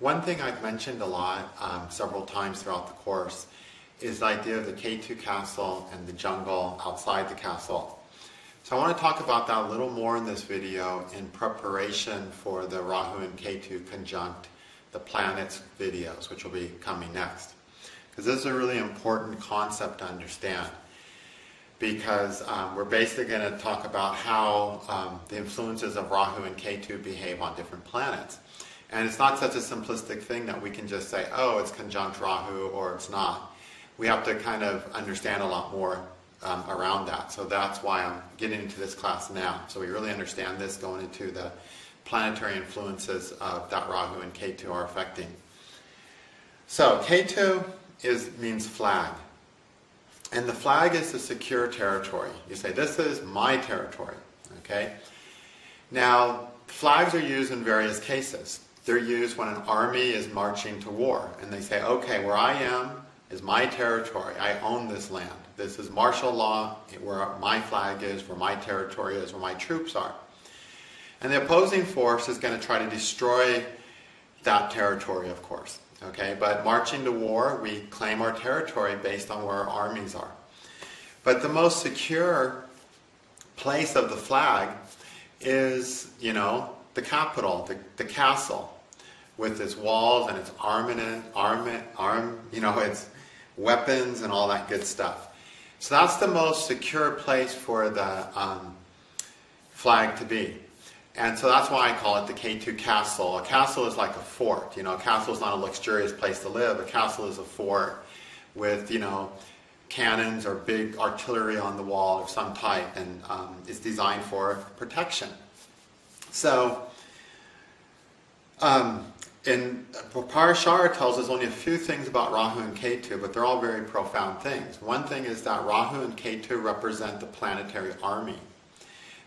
One thing I've mentioned a lot, several times throughout the course, is the idea of the Ketu Castle and the jungle outside the castle. So I want to talk about that a little more in this video in preparation for the Rahu and Ketu conjunct the planets videos, which will be coming next. Because this is a really important concept to understand. Because we're basically going to talk about how the influences of Rahu and Ketu behave on different planets. And it's not such a simplistic thing that we can just say, oh, it's conjunct Rahu or it's not. We have to kind of understand a lot more around that. So that's why I'm getting into this class now. So we really understand this going into the planetary influences that Rahu and Ketu are affecting. So Ketu means flag. And the flag is a secure territory. You say, this is my territory. Okay? Now, flags are used in various cases. They're used when an army is marching to war. And they say, okay, where I am is my territory. I own this land. This is martial law, where my flag is, where my territory is, where my troops are. And the opposing force is going to try to destroy that territory, of course. Okay, but marching to war, we claim our territory based on where our armies are. But the most secure place of the flag is, the capital, the castle, with its walls and its its weapons and all that good stuff. So that's the most secure place for the flag to be. And so that's why I call it the Ketu Castle. A castle is like a fort. A castle is not a luxurious place to live. A castle is a fort with, cannons or big artillery on the wall of some type, and it's designed for protection. So, Parashara tells us only a few things about Rahu and Ketu, but they're all very profound things. One thing is that Rahu and Ketu represent the planetary army.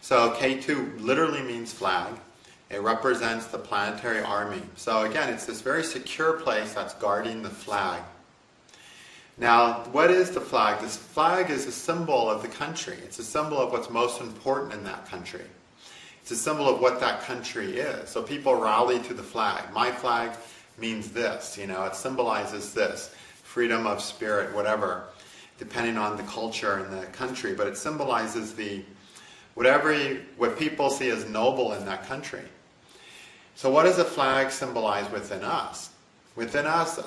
So Ketu literally means flag. It represents the planetary army. So again, it's this very secure place that's guarding the flag. Now, what is the flag? This flag is a symbol of the country. It's a symbol of what's most important in that country. It's a symbol of what that country is. So people rally to the flag. My flag means this, it symbolizes this. Freedom of spirit, whatever, depending on the culture and the country. But it symbolizes what people see as noble in that country. So what does a flag symbolize within us? Within us,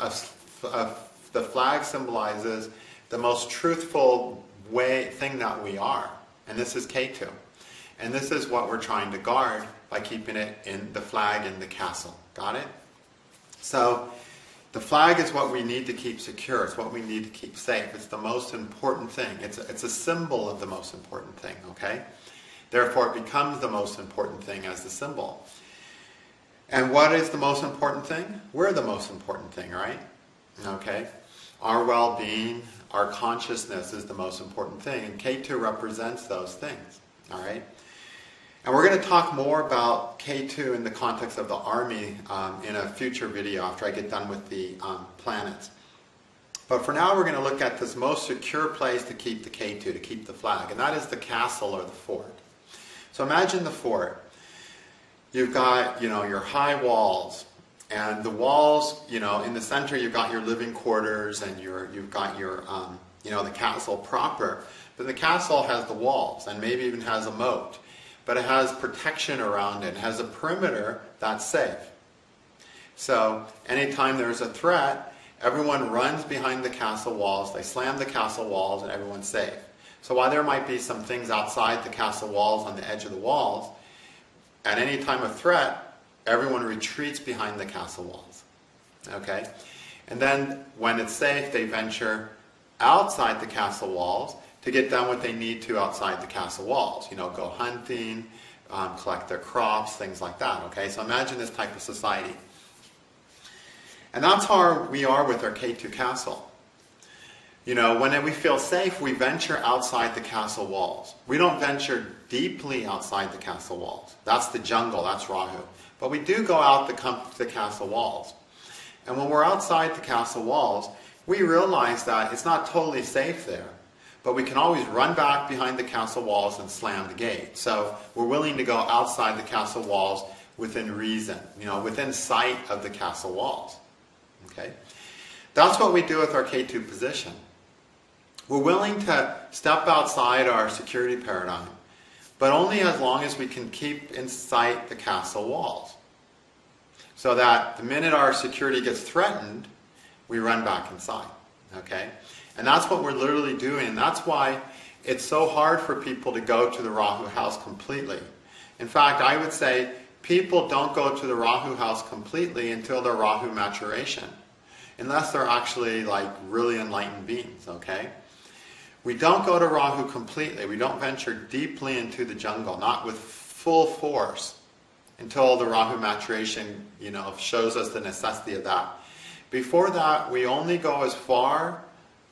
the flag symbolizes the most truthful thing that we are. And this is Ketu. And this is what we're trying to guard by keeping it in the flag in the castle. Got it? So the flag is what we need to keep secure. It's what we need to keep safe. It's the most important thing. It's a symbol of the most important thing, okay? Therefore, it becomes the most important thing as the symbol. And what is the most important thing? We're the most important thing, right? Okay? Our well-being, our consciousness is the most important thing. And Ketu represents those things, all right? And we're going to talk more about Ketu in the context of the army in a future video after I get done with the planets. But for now, we're going to look at this most secure place to keep the Ketu, to keep the flag, and that is the castle or the fort. So imagine the fort. You've got, your high walls, and the walls, in the center you've got your living quarters, and you've got your, the castle proper. But the castle has the walls, and maybe even has a moat. But it has protection around it. It has a perimeter that's safe. So anytime there's a threat, everyone runs behind the castle walls. They slam the castle walls, and everyone's safe. So while there might be some things outside the castle walls, on the edge of the walls, at any time of threat, everyone retreats behind the castle walls. Okay? And then when it's safe, they venture outside the castle walls to get done what they need to outside the castle walls. Go hunting, collect their crops, things like that. Okay? So imagine this type of society. And that's how we are with our Ketu Castle. When we feel safe, we venture outside the castle walls. We don't venture deeply outside the castle walls. That's the jungle, that's Rahu. But we do go out the castle walls. And when we're outside the castle walls, we realize that it's not totally safe there. But we can always run back behind the castle walls and slam the gate. So we're willing to go outside the castle walls within reason, within sight of the castle walls. Okay? That's what we do with our Ketu position. We're willing to step outside our security paradigm, but only as long as we can keep in sight the castle walls. So that the minute our security gets threatened, we run back inside. Okay? And that's what we're literally doing. And that's why it's so hard for people to go to the Rahu house completely. In fact, I would say people don't go to the Rahu house completely until their Rahu maturation. Unless they're actually like really enlightened beings, okay? We don't go to Rahu completely. We don't venture deeply into the jungle, not with full force, until the Rahu maturation, shows us the necessity of that. Before that, we only go as far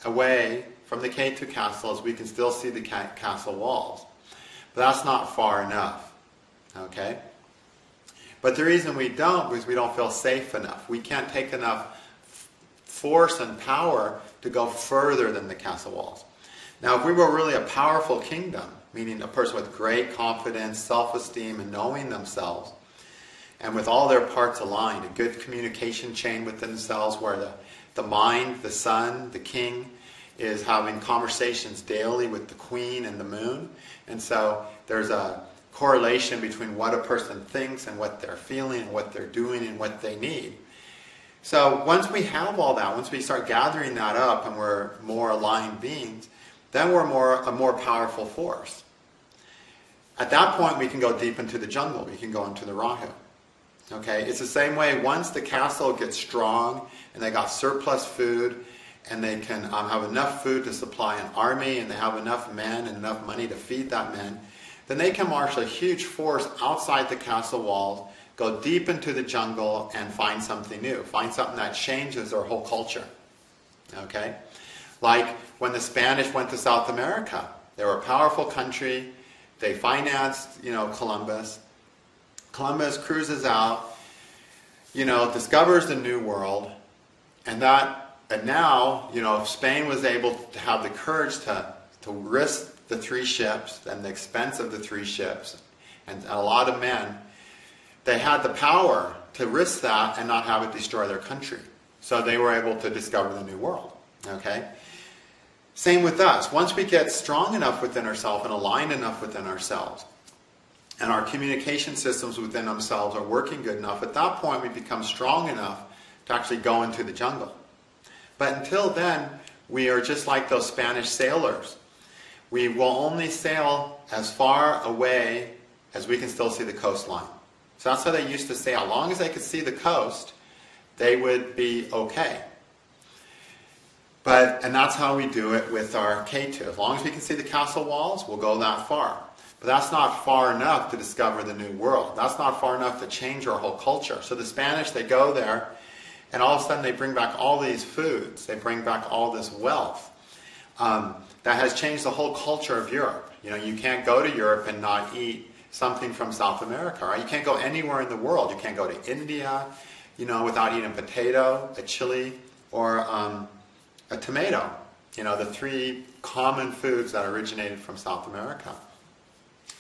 away from the Ketu Castle as we can still see the castle walls. But that's not far enough, okay? But the reason we don't is we don't feel safe enough. We can't take enough force and power to go further than the castle walls. Now, if we were really a powerful kingdom, meaning a person with great confidence, self-esteem, and knowing themselves, and with all their parts aligned, a good communication chain within themselves where the mind, the sun, the king, is having conversations daily with the queen and the moon. And so there's a correlation between what a person thinks and what they're feeling and what they're doing and what they need. So once we have all that, once we start gathering that up and we're more aligned beings, then we're a more powerful force. At that point, we can go deep into the jungle. We can go into the Rahu. Okay, it's the same way. Once the castle gets strong and they got surplus food and they can have enough food to supply an army and they have enough men and enough money to feed that men, then they can marshal a huge force outside the castle walls, go deep into the jungle and find something new, find something that changes their whole culture. Okay? Like when the Spanish went to South America, they were a powerful country, they financed, Columbus. Columbus cruises out, discovers the New World, and now, Spain was able to have the courage to risk the 3 ships and the expense of the 3 ships and a lot of men. They had the power to risk that and not have it destroy their country. So they were able to discover the New World. Okay? Same with us. Once we get strong enough within ourselves and aligned enough within ourselves, and our communication systems within themselves are working good enough, at that point we become strong enough to actually go into the jungle. But until then, we are just like those Spanish sailors. We will only sail as far away as we can still see the coastline. So that's how they used to sail. As long as they could see the coast, they would be okay. And that's how we do it with our Ketu. As long as we can see the castle walls, we'll go that far. But that's not far enough to discover the New World. That's not far enough to change our whole culture. So the Spanish, they go there, and all of a sudden they bring back all these foods. They bring back all this wealth that has changed the whole culture of Europe. You can't go to Europe and not eat something from South America, right? You can't go anywhere in the world. You can't go to India, without eating a potato, a chili, or a tomato. The 3 common foods that originated from South America.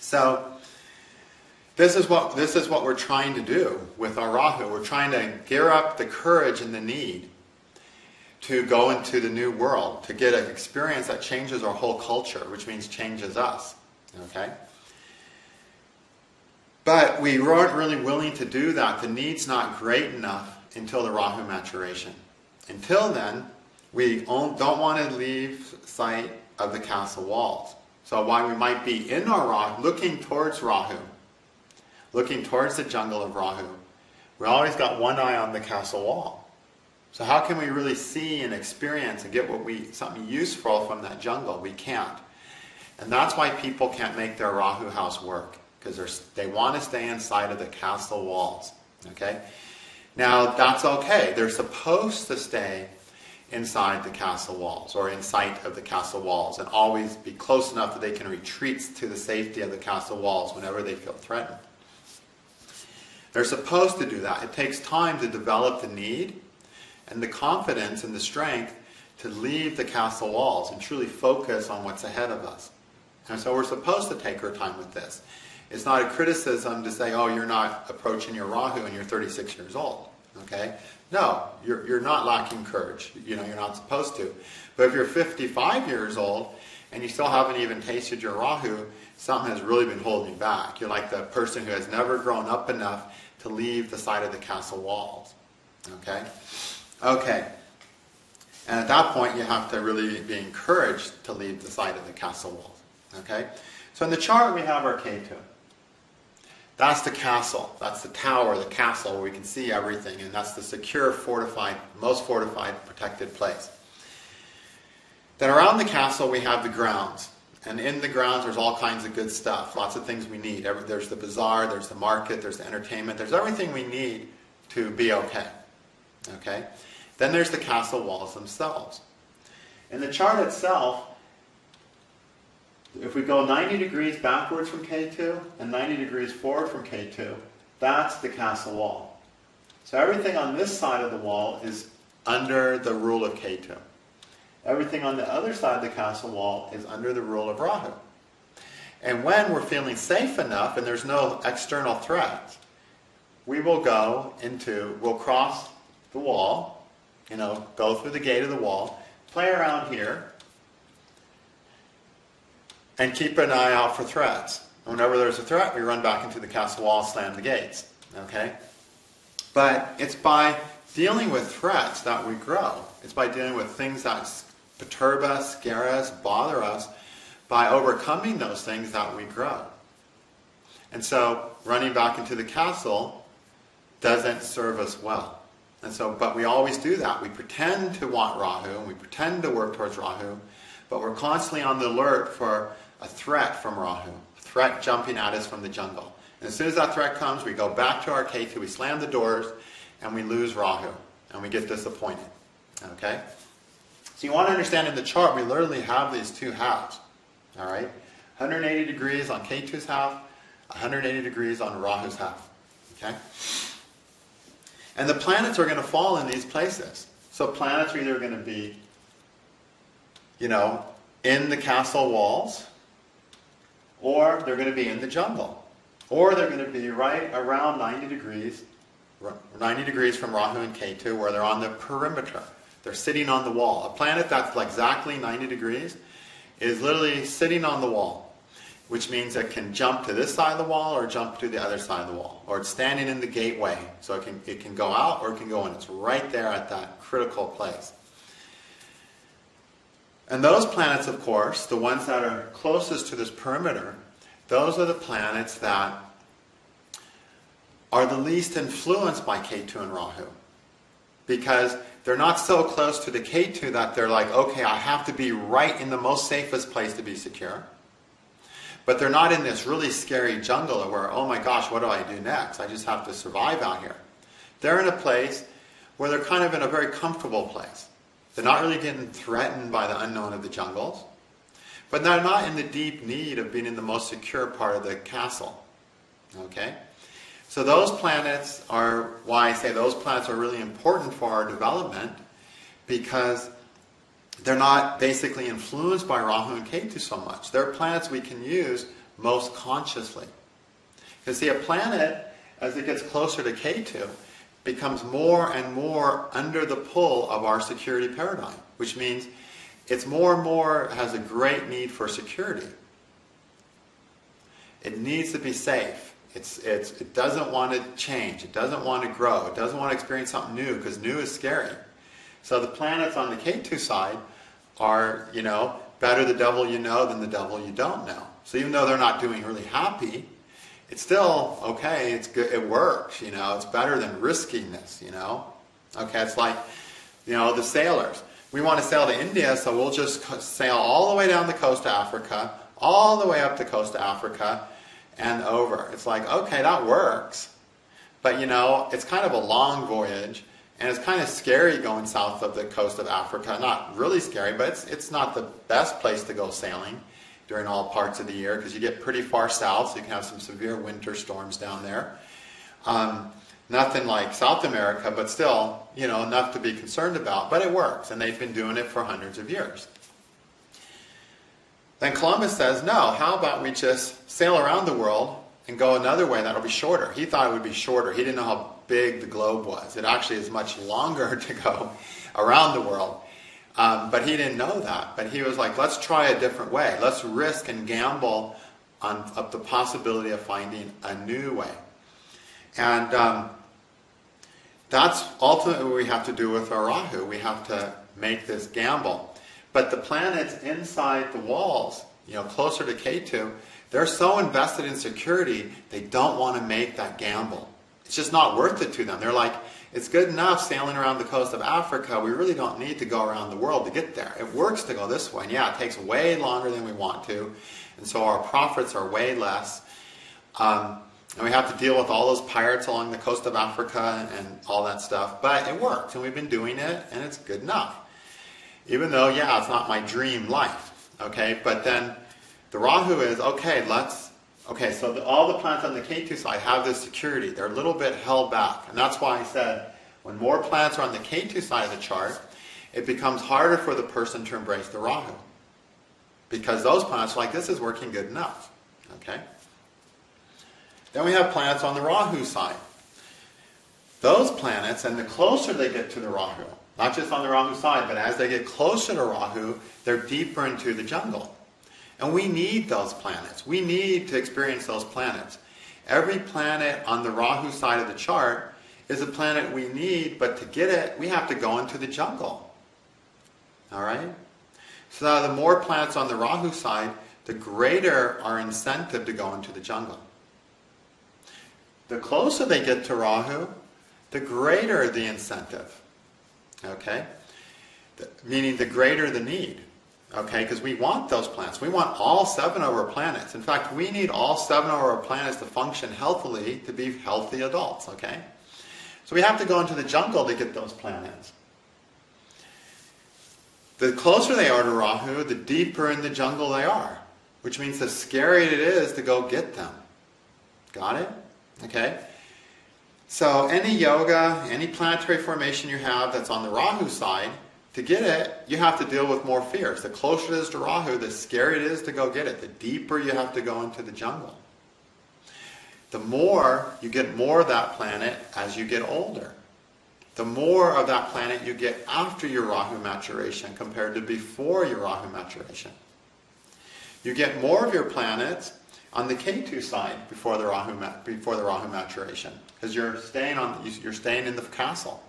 So this is what we're trying to do with our Rahu. We're trying to gear up the courage and the need to go into the new world, to get an experience that changes our whole culture, which means changes us. Okay? But we weren't really willing to do that. The need's not great enough until the Rahu maturation. Until then, we don't want to leave sight of the castle walls. So while we might be in our Rahu, looking towards Rahu, looking towards the jungle of Rahu, we always got one eye on the castle wall. So how can we really see and experience and get something useful from that jungle? We can't. And that's why people can't make their Rahu house work, because they want to stay inside of the castle walls. Okay? Now, that's okay. They're supposed to stay inside the castle walls, or in sight of the castle walls, and always be close enough that they can retreat to the safety of the castle walls whenever they feel threatened. They're supposed to do that. It takes time to develop the need and the confidence and the strength to leave the castle walls and truly focus on what's ahead of us. And so we're supposed to take our time with this. It's not a criticism to say, oh, you're not approaching your Rahu and you're 36 years old. Okay? No, you're not lacking courage. You know, you're not supposed to. But if you're 55 years old and you still haven't even tasted your Rahu, something has really been holding you back. You're like the person who has never grown up enough to leave the side of the castle walls. Okay? Okay. And at that point, you have to really be encouraged to leave the side of the castle walls. Okay? So in the chart, we have our Ketu. That's the castle. That's the tower, the castle, where we can see everything. And that's the secure, fortified, most fortified, protected place. Then around the castle, we have the grounds. And in the grounds, there's all kinds of good stuff. Lots of things we need. There's the bazaar, there's the market, there's the entertainment. There's everything we need to be okay. Okay? Then there's the castle walls themselves. In the chart itself, if we go 90 degrees backwards from Ketu and 90 degrees forward from Ketu, that's the castle wall. So everything on this side of the wall is under the rule of Ketu. Everything on the other side of the castle wall is under the rule of Rahu. And when we're feeling safe enough and there's no external threats, we'll cross the wall, go through the gate of the wall, play around here, and keep an eye out for threats. Whenever there's a threat, we run back into the castle wall, slam the gates. Okay? But it's by dealing with threats that we grow. It's by dealing with things that perturb us, scare us, bother us. By overcoming those things that we grow. And so, running back into the castle doesn't serve us well. And so, but we always do that. We pretend to want Rahu, and we pretend to work towards Rahu, but we're constantly on the alert for a threat from Rahu, a threat jumping at us from the jungle. And as soon as that threat comes, we go back to our Ketu, we slam the doors, and we lose Rahu, and we get disappointed. Okay? So you want to understand in the chart, we literally have these two halves. All right? 180 degrees on Ketu's half, 180 degrees on Rahu's half. Okay? And the planets are going to fall in these places. So planets are either going to be in the castle walls, or they're going to be in the jungle, or they're going to be right around 90 degrees from Rahu and Ketu, where they're on the perimeter. They're sitting on the wall. A planet that's like exactly 90 degrees is literally sitting on the wall, which means it can jump to this side of the wall or jump to the other side of the wall, or it's standing in the gateway, so it can go out or it can go in. It's right there at that critical place. And those planets, of course, the ones that are closest to this perimeter, those are the planets that are the least influenced by Ketu and Rahu. Because they're not so close to the Ketu that they're like, okay, I have to be right in the most safest place to be secure. But they're not in this really scary jungle where, oh my gosh, what do I do next? I just have to survive out here. They're in a place where they're kind of in a very comfortable place. They're not really getting threatened by the unknown of the jungles. But they're not in the deep need of being in the most secure part of the castle. Okay? So those planets are why I say those planets are really important for our development, because they're not basically influenced by Rahu and Ketu so much. They're planets we can use most consciously. Because see, a planet, as it gets closer to Ketu, becomes more and more under the pull of our security paradigm, which means it's more and more has a great need for security. It needs to be safe. It doesn't want to change. It doesn't want to grow. It doesn't want to experience something new, because new is scary. So the planets on the Ketu side are, better the devil you know than the devil you don't know. So even though they're not doing really happy, it's still okay, it's good, it works, it's better than risking this, Okay, it's like, the sailors. We want to sail to India, so we'll just sail all the way down the coast of Africa, all the way up the coast of Africa, and over. It's like, okay, that works. But, it's kind of a long voyage, and it's kind of scary going south of the coast of Africa. Not really scary, but it's not the best place to go sailing during all parts of the year, because you get pretty far south, so you can have some severe winter storms down there. Nothing like South America, but still, enough to be concerned about. But it works, and they've been doing it for hundreds of years. Then Columbus says, no, how about we just sail around the world and go another way that'll be shorter. He thought it would be shorter. He didn't know how big the globe was. It actually is much longer to go around the world. But he didn't know that. But he was like, let's try a different way. Let's risk and gamble on the possibility of finding a new way. And that's ultimately what we have to do with our Rahu. We have to make this gamble. But the planets inside the walls, closer to Ketu, they're so invested in security, they don't want to make that gamble. It's just not worth it to them. They're like, it's good enough sailing around the coast of Africa. We really don't need to go around the world to get there. It works to go this way. And yeah, it takes way longer than we want to. And so our profits are way less. And we have to deal with all those pirates along the coast of Africa and all that stuff. But it works, and we've been doing it, and it's good enough. Even though, yeah, it's not my dream life. Okay, but then the Rahu is, so all the planets on the Ketu side have this security. They're a little bit held back. And that's why I said, when more planets are on the Ketu side of the chart, it becomes harder for the person to embrace the Rahu. Because those planets are like, this is working good enough. Okay? Then we have planets on the Rahu side. Those planets, and the closer they get to the Rahu, not just on the Rahu side, but as they get closer to Rahu, they're deeper into the jungle. And we need those planets. We need to experience those planets. Every planet on the Rahu side of the chart is a planet we need, but to get it, we have to go into the jungle. All right? So the more planets on the Rahu side, the greater our incentive to go into the jungle. The closer they get to Rahu, the greater the incentive. Okay? Meaning the greater the need. Okay, because we want those planets. We want all 7 of our planets. In fact, we need all 7 of our planets to function healthily to be healthy adults. Okay? So we have to go into the jungle to get those planets. The closer they are to Rahu, the deeper in the jungle they are. Which means the scarier it is to go get them. Got it? Okay? So any yoga, any planetary formation you have that's on the Rahu side, to get it, you have to deal with more fears. The closer it is to Rahu, the scarier it is to go get it. The deeper you have to go into the jungle. The more you get more of that planet as you get older. The more of that planet you get after your Rahu maturation compared to before your Rahu maturation. You get more of your planets on the Ketu side before the Rahu maturation, because you're staying in the castle.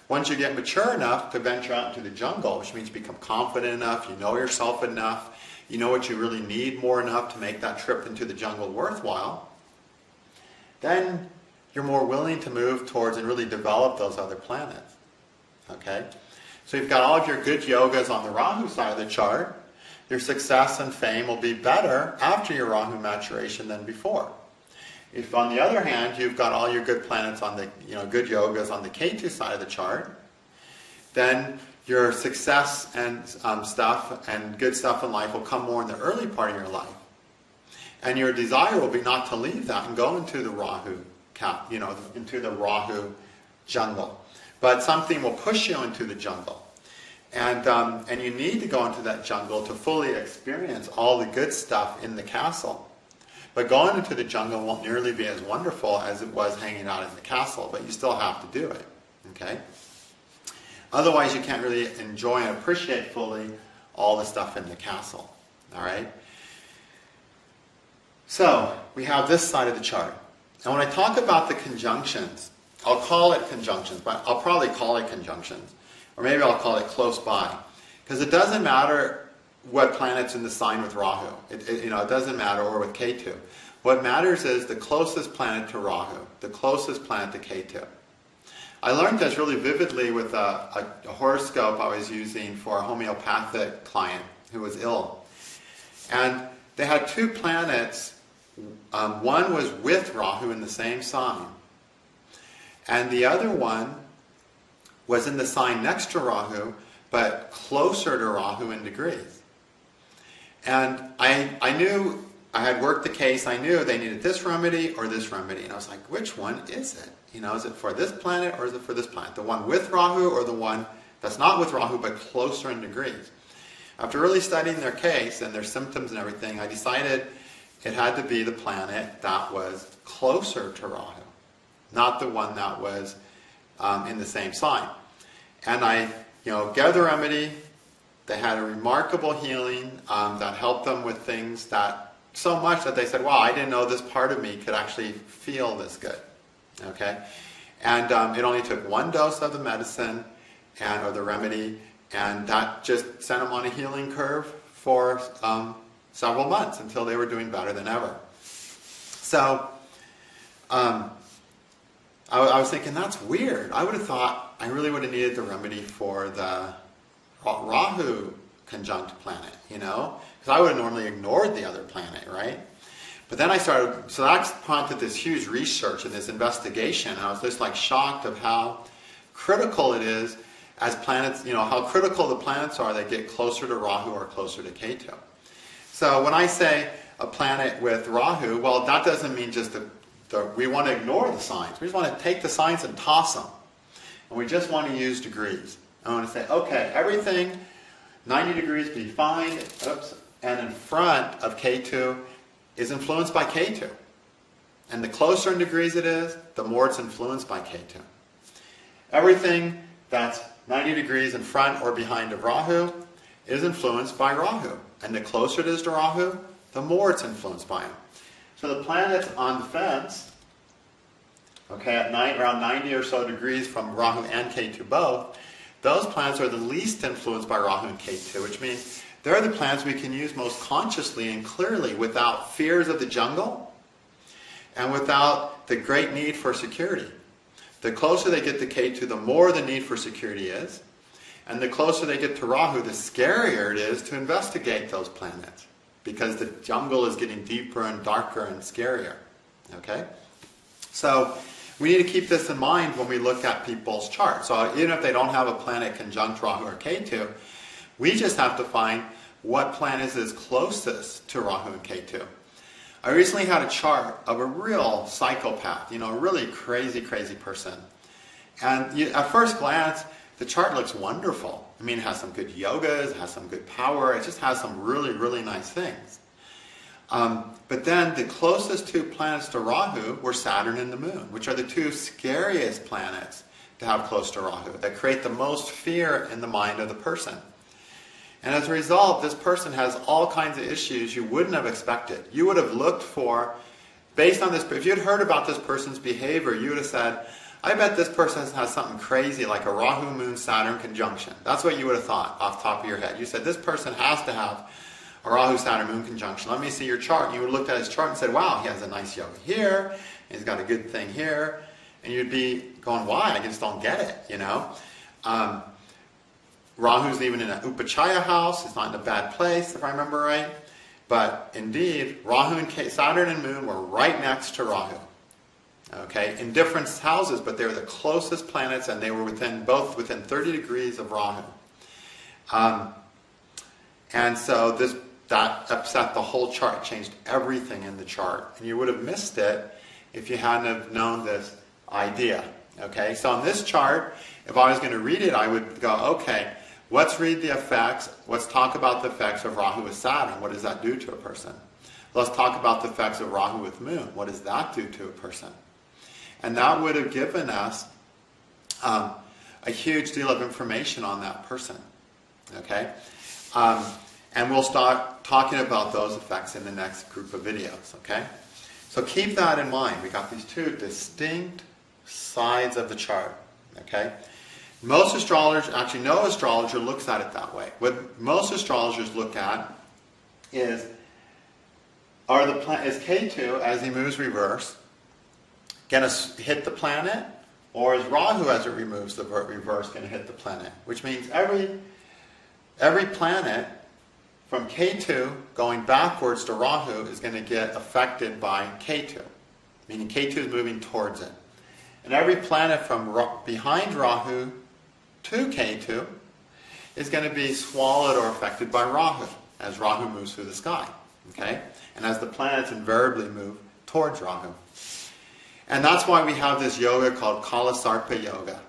Once you get mature enough to venture out into the jungle, which means you become confident enough, you know yourself enough, you know what you really need more enough to make that trip into the jungle worthwhile, then you're more willing to move towards and really develop those other planets. Okay? So you've got all of your good yogas on the Rahu side of the chart. Your success and fame will be better after your Rahu maturation than before. If, on the other hand, you've got all your good planets on the, good yogas on the Ketu side of the chart, then your success and stuff and good stuff in life will come more in the early part of your life. And your desire will be not to leave that and go into the Rahu, into the Rahu jungle. But something will push you into the jungle. And you need to go into that jungle to fully experience all the good stuff in the castle. But going into the jungle won't nearly be as wonderful as it was hanging out in the castle, but you still have to do it. Okay? Otherwise, you can't really enjoy and appreciate fully all the stuff in the castle. All right? So, we have this side of the chart. And when I talk about the conjunctions, I'll call it conjunctions, but I'll probably call it conjunctions. Or maybe I'll call it close by. Because it doesn't matter what planet's in the sign with Rahu. It doesn't matter, or with Ketu. What matters is the closest planet to Rahu, the closest planet to Ketu. I learned this really vividly with a horoscope I was using for a homeopathic client who was ill. And they had 2 planets. One was with Rahu in the same sign. And the other one was in the sign next to Rahu, but closer to Rahu in degrees. And I knew, I had worked the case, I knew they needed this remedy or this remedy. And I was like, which one is it? Is it for this planet or is it for this planet? The one with Rahu or the one that's not with Rahu but closer in degrees? After really studying their case and their symptoms and everything, I decided it had to be the planet that was closer to Rahu, not the one that was in the same sign. And I, gave the remedy. They had a remarkable healing that helped them with things that, so much that they said, wow, I didn't know this part of me could actually feel this good. Okay? And it only took one dose of the medicine or the remedy, and that just sent them on a healing curve for several months until they were doing better than ever. So I was thinking, that's weird. I would have thought I really would have needed the remedy for the Rahu conjunct planet, because I would have normally ignored the other planet, right? But then I started, so that prompted this huge research and this investigation, and I was just like shocked of how critical it is as planets, how critical the planets are that get closer to Rahu or closer to Ketu. So when I say a planet with Rahu, well, that doesn't mean just we want to ignore the signs. We just want to take the signs and toss them. And we just want to use degrees. I want to say, okay, everything 90 degrees be fine, and in front of Ketu is influenced by Ketu. And the closer in degrees it is, the more it's influenced by Ketu. Everything that's 90 degrees in front or behind of Rahu is influenced by Rahu. And the closer it is to Rahu, the more it's influenced by him. So the planets on the fence, at around 90 or so degrees from Rahu and Ketu both, those planets are the least influenced by Rahu and Ketu, which means they're the planets we can use most consciously and clearly without fears of the jungle and without the great need for security. The closer they get to Ketu, the more the need for security is. And the closer they get to Rahu, the scarier it is to investigate those planets, because the jungle is getting deeper and darker and scarier. Okay? So we need to keep this in mind when we look at people's charts. So even if they don't have a planet conjunct Rahu or Ketu, we just have to find what planet is closest to Rahu and Ketu. I recently had a chart of a real psychopath, a really crazy, crazy person. And at first glance, the chart looks wonderful. I mean, it has some good yogas, it has some good power, it just has some really, really nice things. But then the closest two planets to Rahu were Saturn and the Moon, which are the two scariest planets to have close to Rahu, that create the most fear in the mind of the person. And as a result, this person has all kinds of issues you wouldn't have expected. You would have looked for, based on this, if you'd heard about this person's behavior, you would have said, I bet this person has something crazy like a Rahu Moon Saturn conjunction. That's what you would have thought off the top of your head. You said, this person has to have a Rahu Saturn Moon conjunction. Let me see your chart. And you would have looked at his chart and said, wow, he has a nice yoga here, he's got a good thing here. And you'd be going, why? I just don't get it, Rahu's even in an Upachaya house. It's not in a bad place, if I remember right. But indeed, Rahu and Saturn and Moon were right next to Rahu. Okay, in different houses, but they were the closest planets, and they were both within 30 degrees of Rahu. And so that upset the whole chart, changed everything in the chart. And you would have missed it if you hadn't have known this idea. Okay, so on this chart, if I was going to read it, I would go, okay, let's read the effects. Let's talk about the effects of Rahu with Saturn. What does that do to a person? Let's talk about the effects of Rahu with Moon. What does that do to a person? And that would have given us a huge deal of information on that person. Okay? And we'll start talking about those effects in the next group of videos. Okay? So keep that in mind. We got these two distinct sides of the chart. Okay? Most astrologers, actually no astrologer looks at it that way. What most astrologers look at is is Ketu, as he moves reverse, going to hit the planet, or is Rahu, as it removes the reverse, going to hit the planet? Which means every planet from Ketu going backwards to Rahu is going to get affected by Ketu, meaning Ketu is moving towards it. And every planet from behind Rahu to Ketu is going to be swallowed or affected by Rahu, as Rahu moves through the sky. Okay? And as the planets invariably move towards Rahu. And that's why we have this yoga called Kalasarpa Yoga.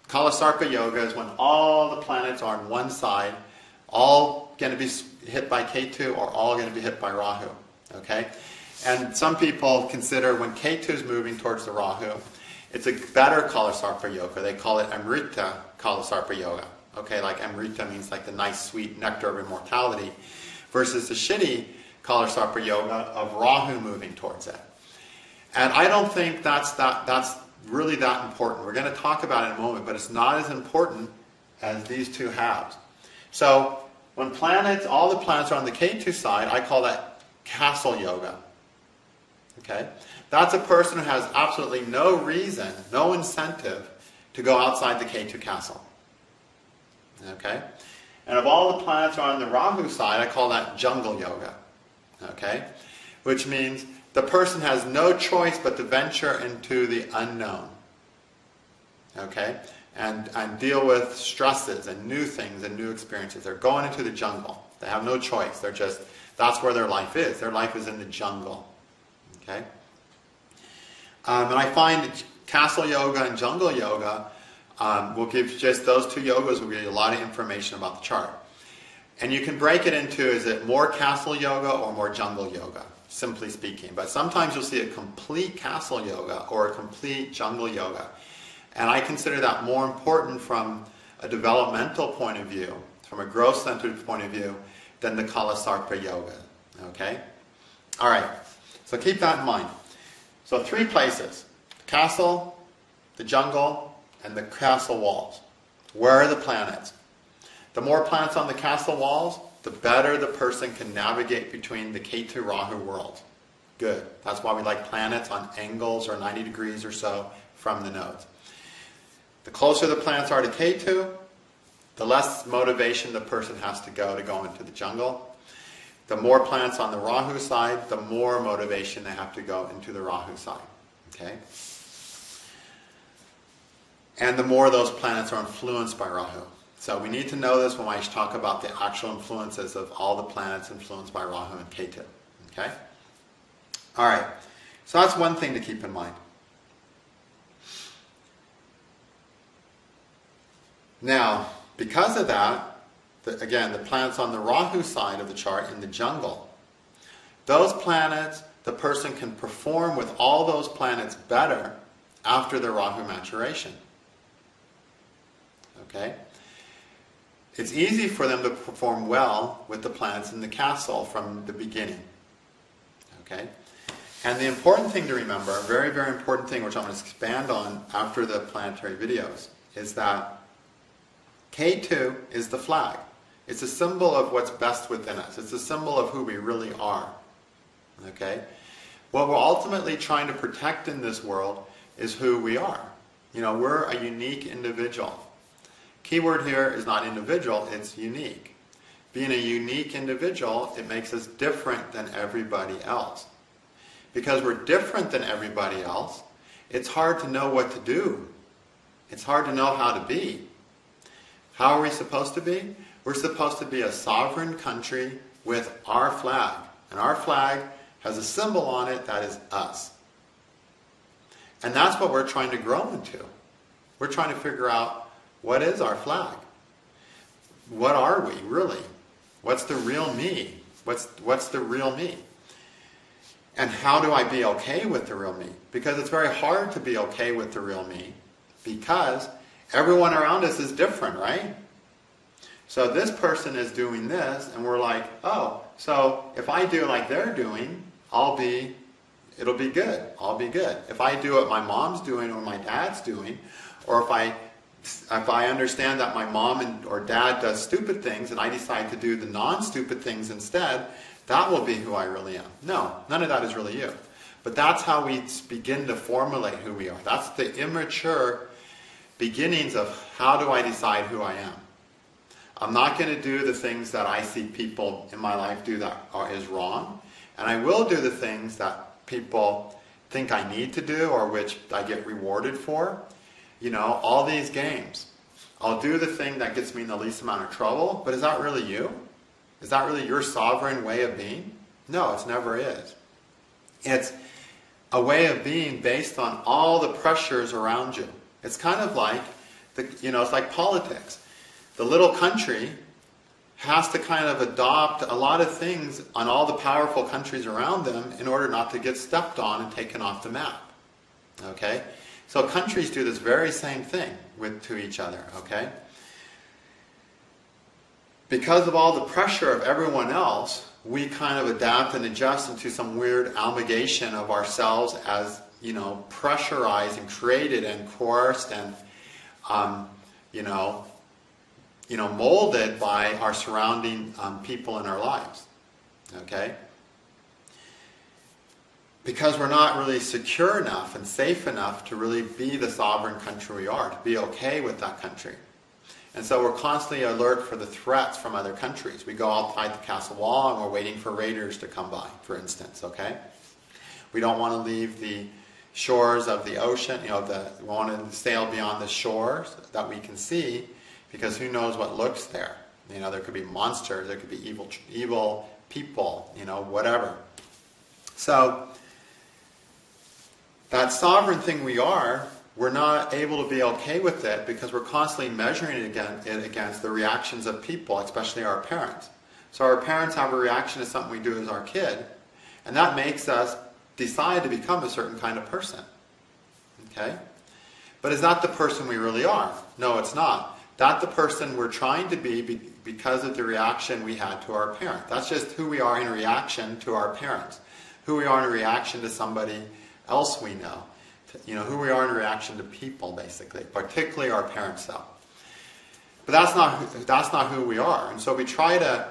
Kalasarpa Yoga is when all the planets are on one side, all going to be hit by Ketu or all going to be hit by Rahu. Okay? And some people consider when Ketu is moving towards the Rahu, it's a better Kalasarpa yoga. They call it Amrita Kalasarpa yoga. Okay, like Amrita means like the nice sweet nectar of immortality, versus the shitty Kalasarpa yoga of Rahu moving towards it. And I don't think that's really that important. We're going to talk about it in a moment, but it's not as important as these two halves. So when planets, all the planets are on the Ketu side, I call that castle yoga. Okay? That's a person who has absolutely no reason, no incentive to go outside the Ketu castle. Okay? And if all the planets are on the Rahu side, I call that jungle yoga. Okay? Which means the person has no choice but to venture into the unknown. Okay? And deal with stresses and new things and new experiences. They're going into the jungle. They have no choice. That's where their life is. Their life is in the jungle. Okay? And I find castle yoga and jungle yoga will give just those two yogas will give you a lot of information about the chart. And you can break it into, is it more castle yoga or more jungle yoga, simply speaking. But sometimes you'll see a complete castle yoga or a complete jungle yoga. And I consider that more important from a developmental point of view, from a growth-centered point of view, than the Kalasarpa yoga. Okay? All right. So keep that in mind. So 3 places: the castle, the jungle, and the castle walls. Where are the planets? The more planets on the castle walls, the better the person can navigate between the Ketu Rahu worlds. Good. That's why we like planets on angles or 90 degrees or so from the nodes. The closer the planets are to Ketu, the less motivation the person has to go into the jungle. The more planets on the Rahu side, the more motivation they have to go into the Rahu side. Okay? And the more those planets are influenced by Rahu. So we need to know this when I talk about the actual influences of all the planets influenced by Rahu and Ketu. Okay? All right. So that's one thing to keep in mind. Now, because of that, again, the planets on the Rahu side of the chart in the jungle, those planets, the person can perform with all those planets better after the Rahu maturation. Okay? It's easy for them to perform well with the planets in the castle from the beginning. Okay? And the important thing to remember, a very, very important thing, which I'm going to expand on after the planetary videos, is that Ketu is the flag. It's a symbol of what's best within us. It's a symbol of who we really are. Okay? What we're ultimately trying to protect in this world is who we are. You know, we're a unique individual. Keyword here is not individual, it's unique. Being a unique individual, it makes us different than everybody else. Because we're different than everybody else, it's hard to know what to do. It's hard to know how to be. How are we supposed to be? We're supposed to be a sovereign country with our flag. And our flag has a symbol on it that is us. And that's what we're trying to grow into. We're trying to figure out, what is our flag? What are we, really? What's the real me? What's the real me? And how do I be okay with the real me? Because it's very hard to be okay with the real me, because everyone around us is different, right? So this person is doing this, and we're like, oh, so if I do like they're doing, it'll be good. I'll be good. If I do what my mom's doing or my dad's doing, or if I understand that my mom or dad does stupid things and I decide to do the non-stupid things instead, that will be who I really am. No, none of that is really you. But that's how we begin to formulate who we are. That's the immature beginnings of how do I decide who I am. I'm not going to do the things that I see people in my life do that is wrong. And I will do the things that people think I need to do or which I get rewarded for. You know, all these games. I'll do the thing that gets me in the least amount of trouble, but is that really you? Is that really your sovereign way of being? No, it never is. It's a way of being based on all the pressures around you. It's kind of like, it's like politics. The little country has to kind of adopt a lot of things on all the powerful countries around them in order not to get stepped on and taken off the map. Okay? So countries do this very same thing to each other. Okay? Because of all the pressure of everyone else, we kind of adapt and adjust into some weird amalgamation of ourselves as, pressurized and created and coerced and, molded by our surrounding people in our lives. Okay? Because we're not really secure enough and safe enough to really be the sovereign country we are, to be okay with that country. And so we're constantly alert for the threats from other countries. We go outside the castle wall and we're waiting for raiders to come by, for instance, okay? We don't want to leave the shores of the ocean, we want to sail beyond the shores that we can see, because who knows what lurks there. There could be monsters, there could be evil people, whatever. So, that sovereign thing we are, we're not able to be okay with it because we're constantly measuring it against the reactions of people, especially our parents. So our parents have a reaction to something we do as our kid, and that makes us decide to become a certain kind of person. Okay? But is that the person we really are? No, it's not. That's the person we're trying to be because of the reaction we had to our parent. That's just who we are in reaction to our parents. Who we are in reaction to somebody else we know. Who we are in reaction to people, basically, particularly our parents, though. But that's not who we are, and so we try to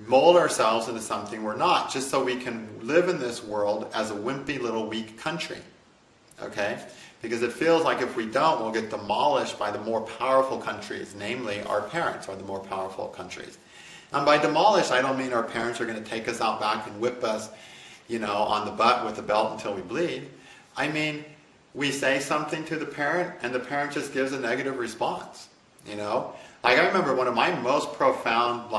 mold ourselves into something we're not, just so we can live in this world as a wimpy little weak country. Okay? Because it feels like if we don't, we'll get demolished by the more powerful countries, namely our parents are the more powerful countries. And by demolished, I don't mean our parents are going to take us out back and whip us, on the butt with a belt until we bleed. I mean, we say something to the parent, and the parent just gives a negative response. Like I remember one of my most profound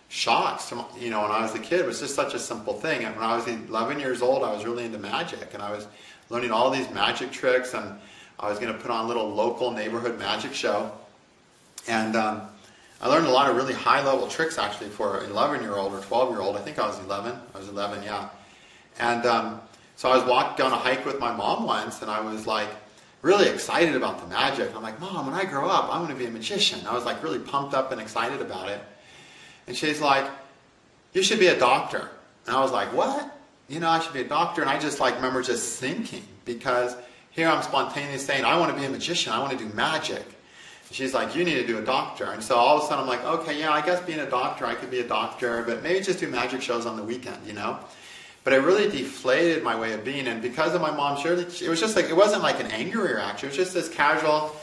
shocks, when I was a kid, was just such a simple thing. And when I was 11 years old, I was really into magic, and I was learning all these magic tricks, and I was going to put on a little local neighborhood magic show. And I learned a lot of really high-level tricks, actually, for an 11-year-old or 12-year-old. I think I was 11. I was 11, yeah. And so I was walking on a hike with my mom once, and I was really excited about the magic. I'm like, Mom, when I grow up, I'm going to be a magician. I was really pumped up and excited about it. And she's like, you should be a doctor. And I was like, what? I should be a doctor. And I just remember just thinking, because here I'm spontaneously saying, I want to be a magician. I want to do magic. And she's like, you need to do a doctor. And so all of a sudden I'm like, okay, yeah, I guess being a doctor, I could be a doctor, but maybe just do magic shows on the weekend, But it really deflated my way of being, and because of my mom, it was just it wasn't an angry reaction, it was just this casual,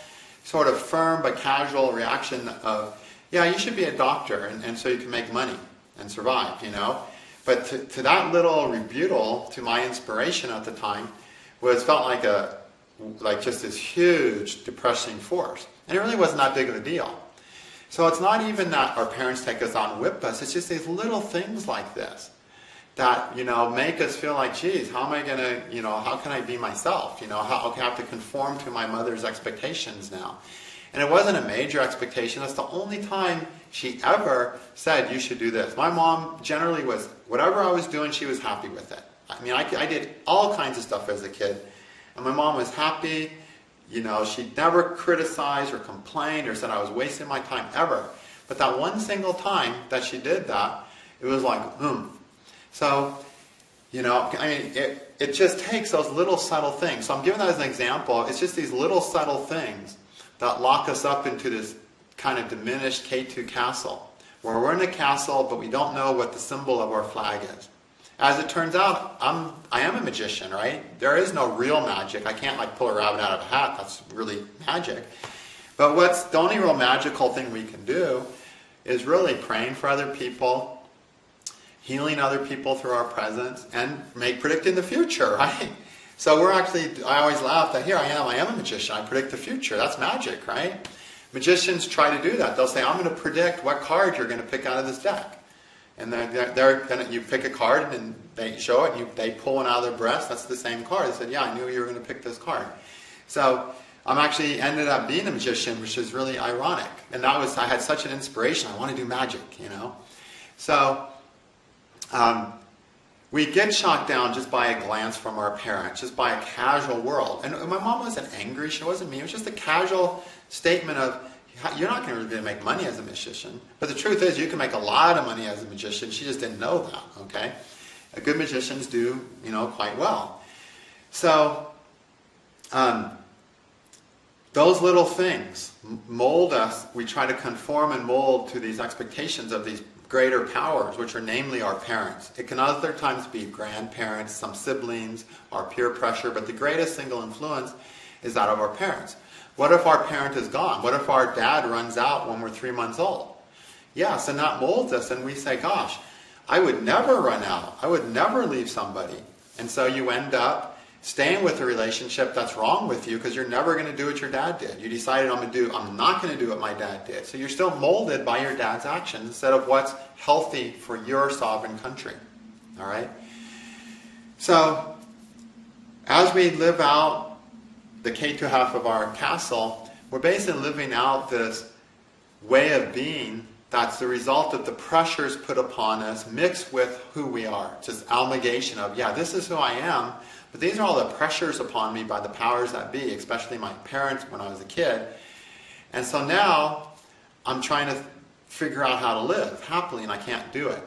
sort of firm but casual reaction of, yeah, you should be a doctor, and so you can make money and survive, But to that little rebuttal to my inspiration at the time felt like just this huge depressing force. And it really wasn't that big of a deal. So it's not even that our parents take us out and whip us, it's just these little things like this that, make us feel like, geez, how am I going to, how can I be myself? How can I have to conform to my mother's expectations now? And it wasn't a major expectation. That's the only time she ever said, you should do this. My mom generally was, whatever I was doing, she was happy with it. I mean, I did all kinds of stuff as a kid. And my mom was happy. She never criticized or complained or said I was wasting my time ever. But that one single time that she did that, it was like, So, it just takes those little subtle things. So I'm giving that as an example. It's just these little subtle things that lock us up into this kind of diminished Ketu Castle, where we're in a castle, but we don't know what the symbol of our flag is. As it turns out, I am a magician, right? There is no real magic. I can't pull a rabbit out of a hat. That's really magic. But the only real magical thing we can do is really praying for other people, healing other people through our presence, and predicting the future, right? So I always laugh that here I am a magician, I predict the future. That's magic, right? Magicians try to do that. They'll say, I'm going to predict what card you're going to pick out of this deck. And you pick a card and they show it, and they pull one out of their breast, that's the same card. They said, yeah, I knew you were going to pick this card. So I'm actually ended up being a magician, which is really ironic. And that was, I had such an inspiration. I want to do magic, you know. So we get shot down just by a glance from our parents, just by a casual world. And my mom wasn't angry. She wasn't mean. It was just a casual statement of, you're not going to really make money as a magician. But the truth is, you can make a lot of money as a magician. She just didn't know that, okay? Good magicians do, you know, quite well. So those little things mold us. We try to conform and mold to these expectations of these greater powers, which are namely our parents. It can other times be grandparents, some siblings, our peer pressure, but the greatest single influence is that of our parents. What if our parent is gone? What if our dad runs out when we're 3 months old? Yes, and that molds us, and we say, gosh, I would never run out. I would never leave somebody. And so you end up staying with a relationship that's wrong with you because you're never going to do what your dad did. You decided, I'm not going to do what my dad did. So you're still molded by your dad's actions instead of what's healthy for your sovereign country. All right? So as we live out the Ketu half of our castle, we're basically living out this way of being that's the result of the pressures put upon us mixed with who we are. It's this amalgamation of, yeah, this is who I am, but these are all the pressures upon me by the powers that be, especially my parents when I was a kid. And so now I'm trying to figure out how to live happily, and I can't do it.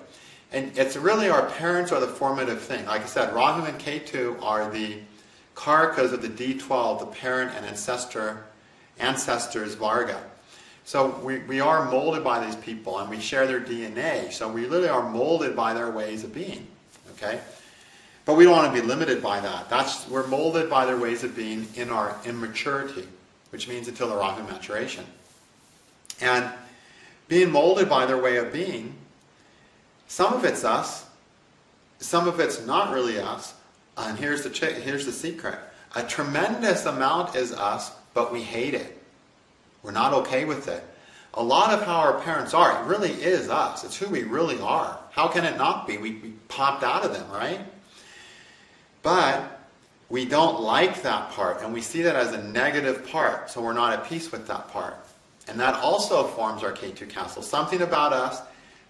And it's really our parents are the formative thing. Like I said, Rahu and Ketu are the karakas of the D12, the parent and ancestors Varga. So we are molded by these people, and we share their DNA. So we literally are molded by their ways of being. Okay? But we don't want to be limited by that. We're molded by their ways of being in our immaturity, which means until the Rahu maturation. And being molded by their way of being, some of it's us, some of it's not really us, and here's the secret. A tremendous amount is us, but we hate it. We're not okay with it. A lot of how our parents are, it really is us. It's who we really are. How can it not be? We popped out of them, right? But we don't like that part, and we see that as a negative part, so we're not at peace with that part. And that also forms our Ketu Castle. Something about us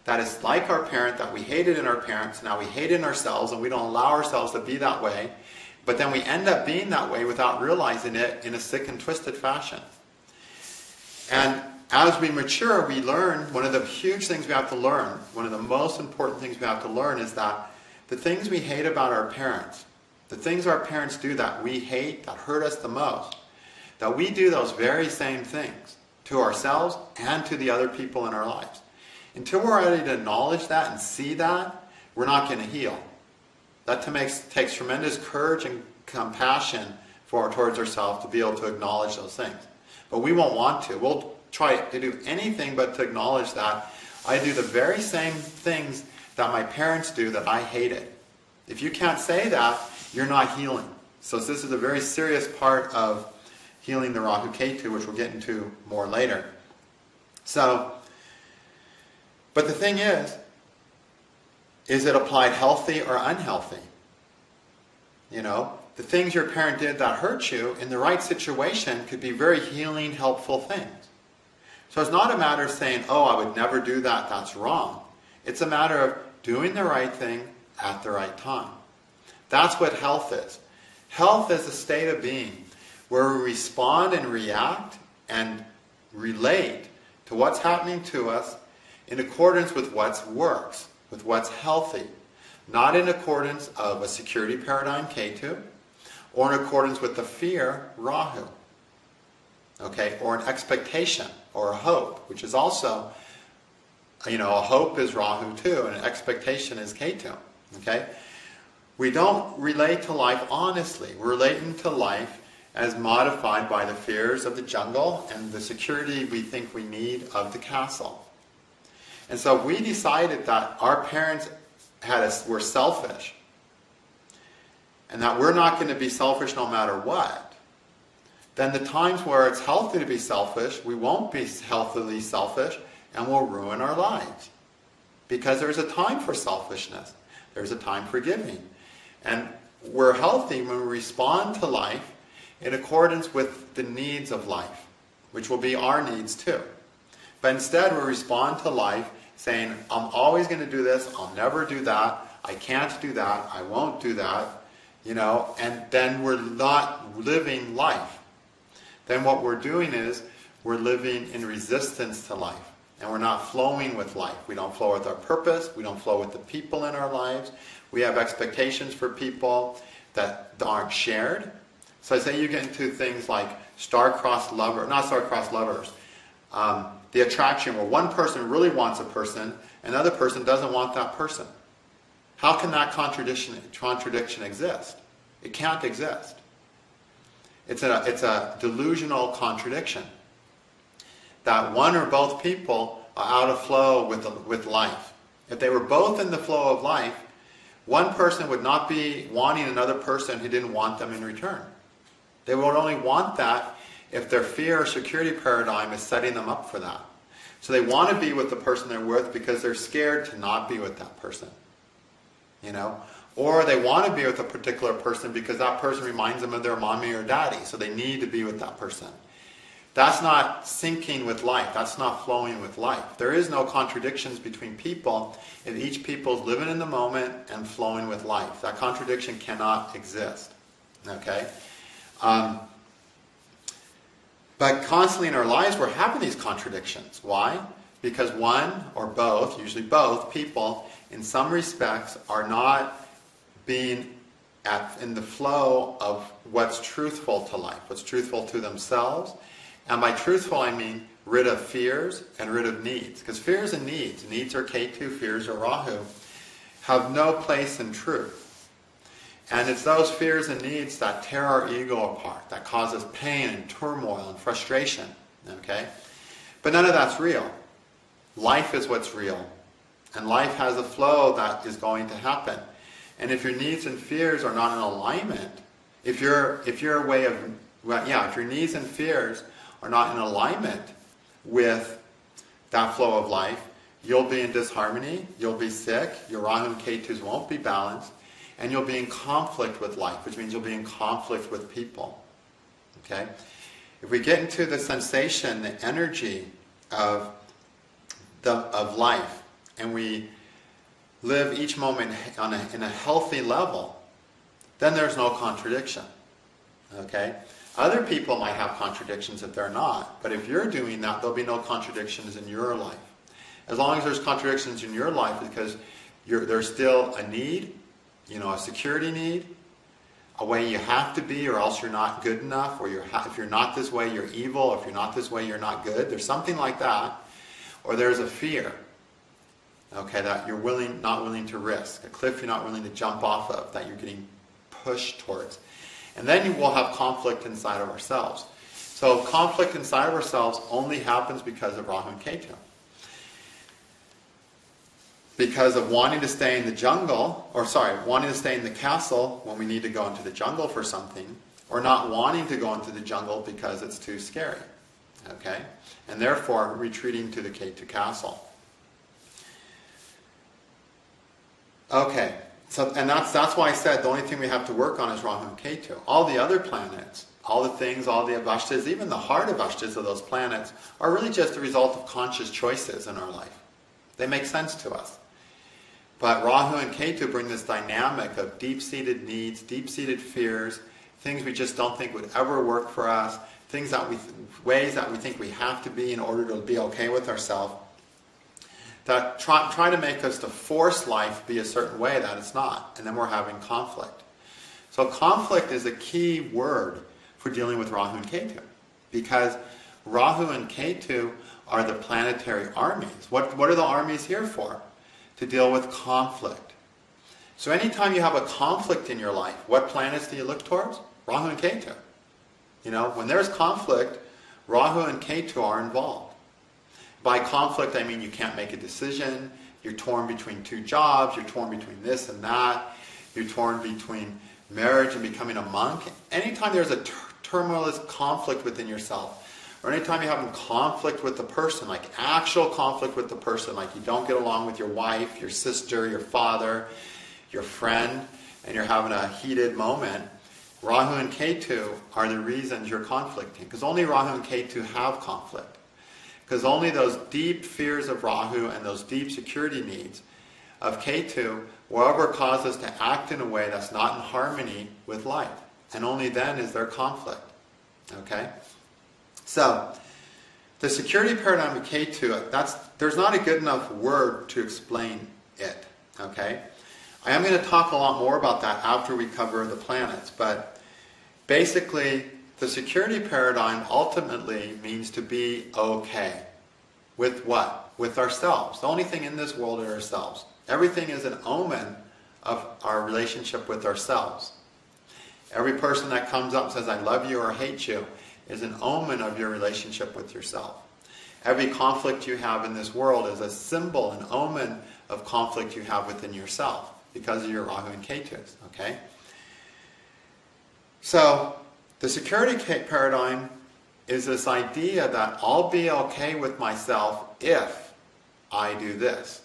that is like our parent, that we hated in our parents, now we hate in ourselves, and we don't allow ourselves to be that way. But then we end up being that way without realizing it in a sick and twisted fashion. And as we mature, we learn, one of the huge things we have to learn, one of the most important things we have to learn is that the things we hate about our parents, the things our parents do that we hate, that hurt us the most, that we do those very same things to ourselves and to the other people in our lives. Until we're ready to acknowledge that and see that, we're not going to heal. That takes tremendous courage and compassion towards ourselves to be able to acknowledge those things. But we won't want to. We'll try to do anything but to acknowledge that I do the very same things that my parents do that I hated. If you can't say that, you're not healing. So this is a very serious part of healing the Rahu Ketu, which we'll get into more later. So, but the thing is it applied healthy or unhealthy? You know, the things your parent did that hurt you in the right situation could be very healing, helpful things. So it's not a matter of saying, oh, I would never do that, that's wrong. It's a matter of doing the right thing at the right time. That's what health is. Health is a state of being where we respond and react and relate to what's happening to us in accordance with what works, with what's healthy. Not in accordance of a security paradigm, Ketu, or in accordance with the fear, Rahu. Okay, or an expectation, or a hope, which is also, a hope is Rahu too, and an expectation is Ketu. Okay? We don't relate to life honestly. We're relating to life as modified by the fears of the jungle and the security we think we need of the castle. And so we decided that our parents were selfish, and that we're not going to be selfish no matter what. Then the times where it's healthy to be selfish, we won't be healthily selfish, and we'll ruin our lives. Because there's a time for selfishness. There's a time for giving. And we're healthy when we respond to life in accordance with the needs of life, which will be our needs too. But instead we respond to life saying, I'm always going to do this, I'll never do that, I can't do that, I won't do that, and then we're not living life. Then what we're doing is we're living in resistance to life, and we're not flowing with life. We don't flow with our purpose, we don't flow with the people in our lives, we have expectations for people that aren't shared. So I say you get into things like star-crossed lovers, the attraction where one person really wants a person, another person doesn't want that person. How can that contradiction exist? It can't exist. It's a delusional contradiction. That one or both people are out of flow with life. If they were both in the flow of life, one person would not be wanting another person who didn't want them in return. They would only want that if their fear or security paradigm is setting them up for that. So they want to be with the person they're with because they're scared to not be with that person. Or they want to be with a particular person because that person reminds them of their mommy or daddy, so they need to be with that person. That's not syncing with life. That's not flowing with life. There is no contradictions between people if each people is living in the moment and flowing with life. That contradiction cannot exist. Okay? But constantly in our lives we're having these contradictions. Why? Because one or both, usually both, people in some respects are not being in the flow of what's truthful to life, what's truthful to themselves. And by truthful I mean rid of fears and rid of needs. Because fears and needs are Ketu, fears are Rahu, have no place in truth. And it's those fears and needs that tear our ego apart, that causes pain and turmoil and frustration. Okay? But none of that's real. Life is what's real. And life has a flow that is going to happen. And if your needs and fears are not in alignment, if your needs and fears are not in alignment with that flow of life, you'll be in disharmony, you'll be sick, your Rahu and Ketus won't be balanced, and you'll be in conflict with life, which means you'll be in conflict with people. Okay? If we get into the sensation, the energy of life, and we live each moment in a healthy level, then there's no contradiction. Okay? Other people might have contradictions if they're not, but if you're doing that, there'll be no contradictions in your life. As long as there's contradictions in your life because there's still a need, a security need, a way you have to be or else you're not good enough, or if you're not this way, you're evil, if you're not this way, you're not good. There's something like that. Or there's a fear, okay, that you're not willing to risk, a cliff you're not willing to jump off of, that you're getting pushed towards. And then you will have conflict inside of ourselves. So conflict inside of ourselves only happens because of Rahu and Ketu. Because of wanting to stay in the jungle, wanting to stay in the castle when we need to go into the jungle for something, or not wanting to go into the jungle because it's too scary. Okay? And therefore retreating to the Ketu Castle. Okay. So, and that's why I said the only thing we have to work on is Rahu and Ketu. All the other planets, all the things, all the avashtas, even the hard avashtas of those planets, are really just a result of conscious choices in our life. They make sense to us. But Rahu and Ketu bring this dynamic of deep-seated needs, deep-seated fears, things we just don't think would ever work for us, ways that we think we have to be in order to be okay with ourselves, that try to make us to force life be a certain way that it's not, and then we're having conflict. So conflict is a key word for dealing with Rahu and Ketu, because Rahu and Ketu are the planetary armies. What are the armies here for? To deal with conflict. So anytime you have a conflict in your life, what planets do you look towards? Rahu and Ketu. When there's conflict, Rahu and Ketu are involved. By conflict, I mean you can't make a decision, you're torn between two jobs, you're torn between this and that, you're torn between marriage and becoming a monk. Anytime there's a turmoilous conflict within yourself, or anytime you're having conflict with the person, like actual conflict with the person, like you don't get along with your wife, your sister, your father, your friend, and you're having a heated moment, Rahu and Ketu are the reasons you're conflicting. Because only Rahu and Ketu have conflict. Because only those deep fears of Rahu and those deep security needs of Ketu will ever cause us to act in a way that's not in harmony with life. And only then is there conflict. Okay? So, the security paradigm of Ketu, there's not a good enough word to explain it. Okay? I am going to talk a lot more about that after we cover the planets, but basically, the security paradigm ultimately means to be okay. With what? With ourselves. The only thing in this world are ourselves. Everything is an omen of our relationship with ourselves. Every person that comes up and says, I love you or hate you, is an omen of your relationship with yourself. Every conflict you have in this world is a symbol, an omen of conflict you have within yourself because of your Rahu and Ketus. Okay? So, the security paradigm is this idea that I'll be okay with myself if I do this.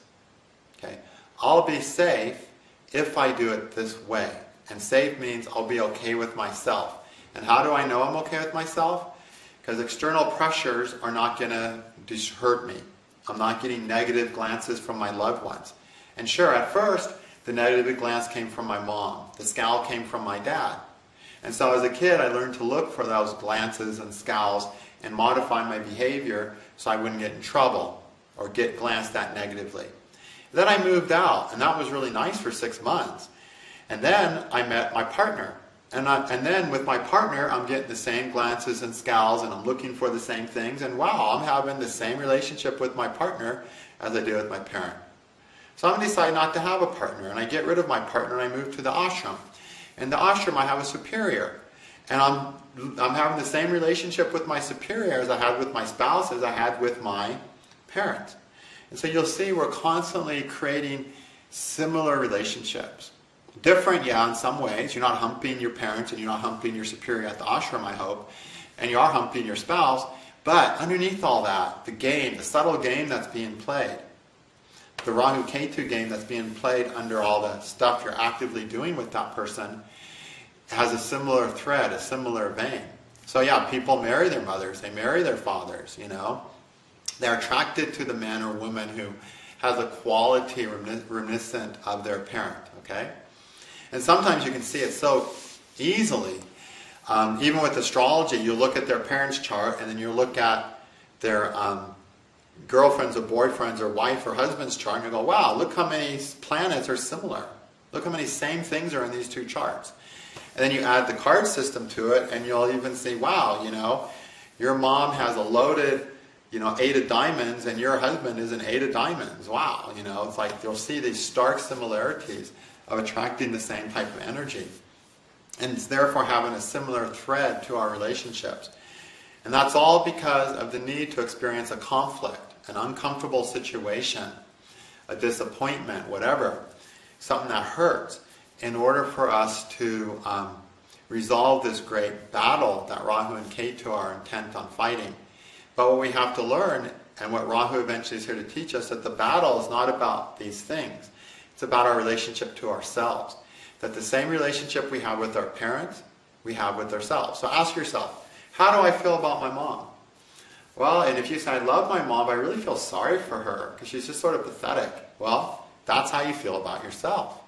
Okay? I'll be safe if I do it this way. And safe means I'll be okay with myself. And how do I know I'm okay with myself? Because external pressures are not going to hurt me. I'm not getting negative glances from my loved ones. And sure, at first, the negative glance came from my mom. The scowl came from my dad. And so as a kid, I learned to look for those glances and scowls and modify my behavior so I wouldn't get in trouble or get glanced at negatively. Then I moved out, and that was really nice for 6 months. And then I met my partner. And then with my partner, I'm getting the same glances and scowls, and I'm looking for the same things. And wow, I'm having the same relationship with my partner as I do with my parent. So I'm going to decide not to have a partner, and I get rid of my partner, and I move to the ashram. In the ashram, I have a superior. And I'm having the same relationship with my superior as I had with my spouse, as I had with my parent. And so you'll see we're constantly creating similar relationships. Different, yeah, in some ways. You're not humping your parents and you're not humping your superior at the ashram, I hope. And you are humping your spouse. But underneath all that, the game, the subtle game that's being played, the Rahu Ketu game that's being played under all the stuff you're actively doing with that person, has a similar thread, a similar vein. So yeah, people marry their mothers, they marry their fathers, you know. They're attracted to the man or woman who has a quality reminiscent of their parent, okay? And sometimes you can see it so easily. Even with astrology, you look at their parents' chart and then you look at their girlfriend's or boyfriend's or wife or husband's chart and you go, wow, look how many planets are similar. Look how many same things are in these two charts. And then you add the card system to it and you'll even see, wow, you know, your mom has a loaded, you know, 8 of diamonds and your husband is an 8 of diamonds. Wow, you know, it's like you'll see these stark similarities of attracting the same type of energy. And it's therefore having a similar thread to our relationships. And that's all because of the need to experience a conflict, an uncomfortable situation, a disappointment, whatever, something that hurts, in order for us to resolve this great battle that Rahu and Ketu are intent on fighting. But what we have to learn, and what Rahu eventually is here to teach us, that the battle is not about these things. It's about our relationship to ourselves. That the same relationship we have with our parents, we have with ourselves. So ask yourself, how do I feel about my mom? Well, and if you say, I love my mom, but I really feel sorry for her because she's just sort of pathetic. Well, that's how you feel about yourself.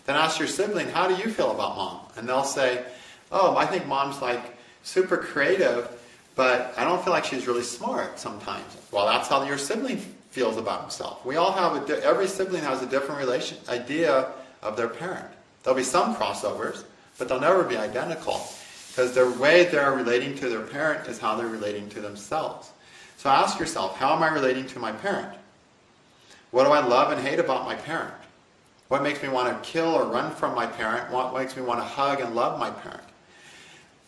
Then ask your sibling, how do you feel about mom? And they'll say, oh, I think mom's like super creative, but I don't feel like she's really smart sometimes. Well, that's how your sibling feels about himself. We all have, every sibling has a different idea of their parent. There'll be some crossovers, but they'll never be identical. Because the way they're relating to their parent is how they're relating to themselves. So ask yourself, how am I relating to my parent? What do I love and hate about my parent? What makes me want to kill or run from my parent? What makes me want to hug and love my parent?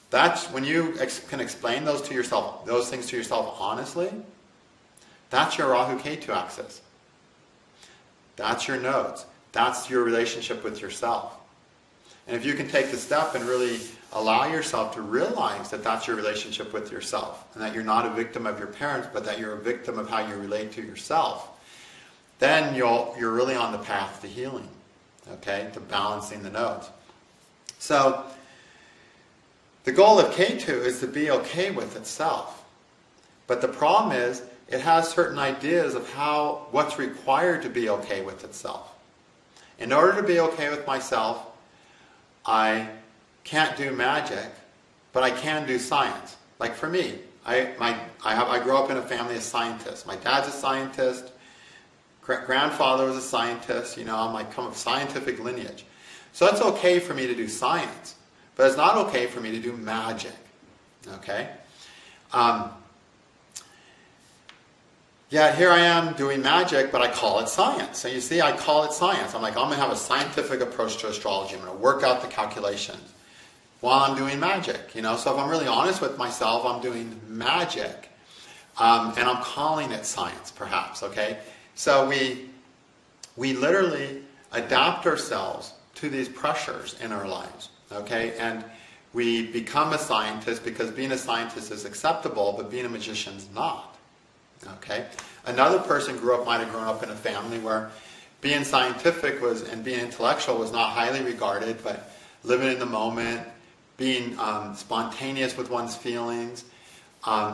That's when you can explain those to yourself, those things to yourself honestly. That's your Rahu Ketu axis. That's your nodes. That's your relationship with yourself. And if you can take the step and really allow yourself to realize that that's your relationship with yourself, and that you're not a victim of your parents, but that you're a victim of how you relate to yourself, then you're really on the path to healing, okay, to balancing the nodes. So The goal of Ketu is to be okay with itself. But the problem is, it has certain ideas of what's required to be okay with itself. In order to be okay with myself, I can't do magic, but I can do science. Like for me, I grew up in a family of scientists. My dad's a scientist. Grandfather was a scientist. I come of scientific lineage. So it's okay for me to do science, but it's not okay for me to do magic. Okay? Yet here I am doing magic, but I call it science. So you see, I call it science. I'm going to have a scientific approach to astrology. I'm going to work out the calculations while I'm doing magic. So if I'm really honest with myself, I'm doing magic. And I'm calling it science, perhaps. Okay? So we literally adapt ourselves to these pressures in our lives. Okay? And we become a scientist because being a scientist is acceptable, but being a magician is not. Okay? Another person might have grown up in a family where being scientific and being intellectual was not highly regarded, but living in the moment, being spontaneous with one's feelings,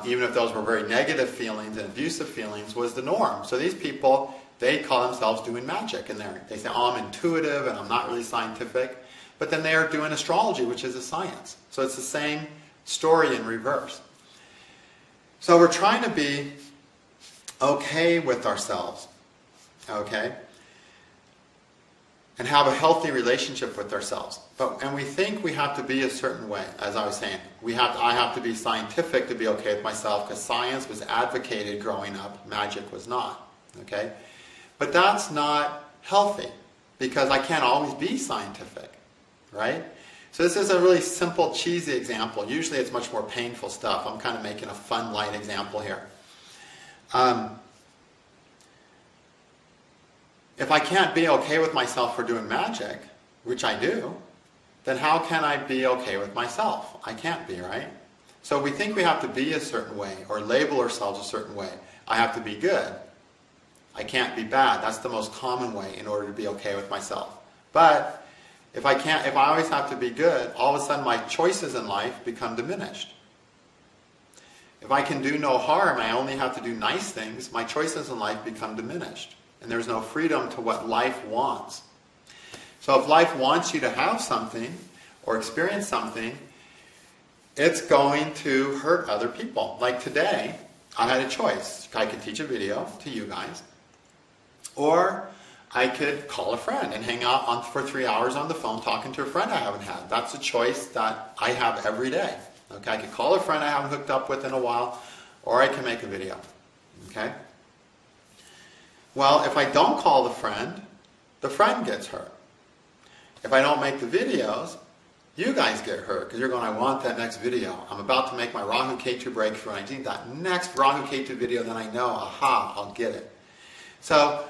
even if those were very negative feelings and abusive feelings, was the norm. So these people, they call themselves doing magic, and they say, oh, I'm intuitive and I'm not really scientific, but then they are doing astrology, which is a science. So it's the same story in reverse. So we're trying to be okay with ourselves, okay, and have a healthy relationship with ourselves. And we think we have to be a certain way, as I was saying. I have to be scientific to be okay with myself, because science was advocated growing up, magic was not, okay? But that's not healthy, because I can't always be scientific, right? So this is a really simple, cheesy example. Usually it's much more painful stuff. I'm kind of making a fun, light example here. If I can't be okay with myself for doing magic, which I do, then how can I be okay with myself? I can't be, right? So we think we have to be a certain way or label ourselves a certain way. I have to be good. I can't be bad. That's the most common way in order to be okay with myself. But if I always have to be good, all of a sudden my choices in life become diminished. If I can do no harm, I only have to do nice things, my choices in life become diminished. And there's no freedom to what life wants. So if life wants you to have something or experience something, it's going to hurt other people. Like today, I had a choice. I could teach a video to you guys, or I could call a friend and hang out for 3 hours on the phone talking to a friend I haven't had. That's a choice that I have every day. Okay, I could call a friend I haven't hooked up with in a while, or I can make a video. Okay? Well, if I don't call the friend gets hurt. If I don't make the videos, you guys get hurt, because you're going, I want that next video. I'm about to make my Rahu Ketu breakthrough, and I need that next Rahu Ketu video, then I know, aha, I'll get it. So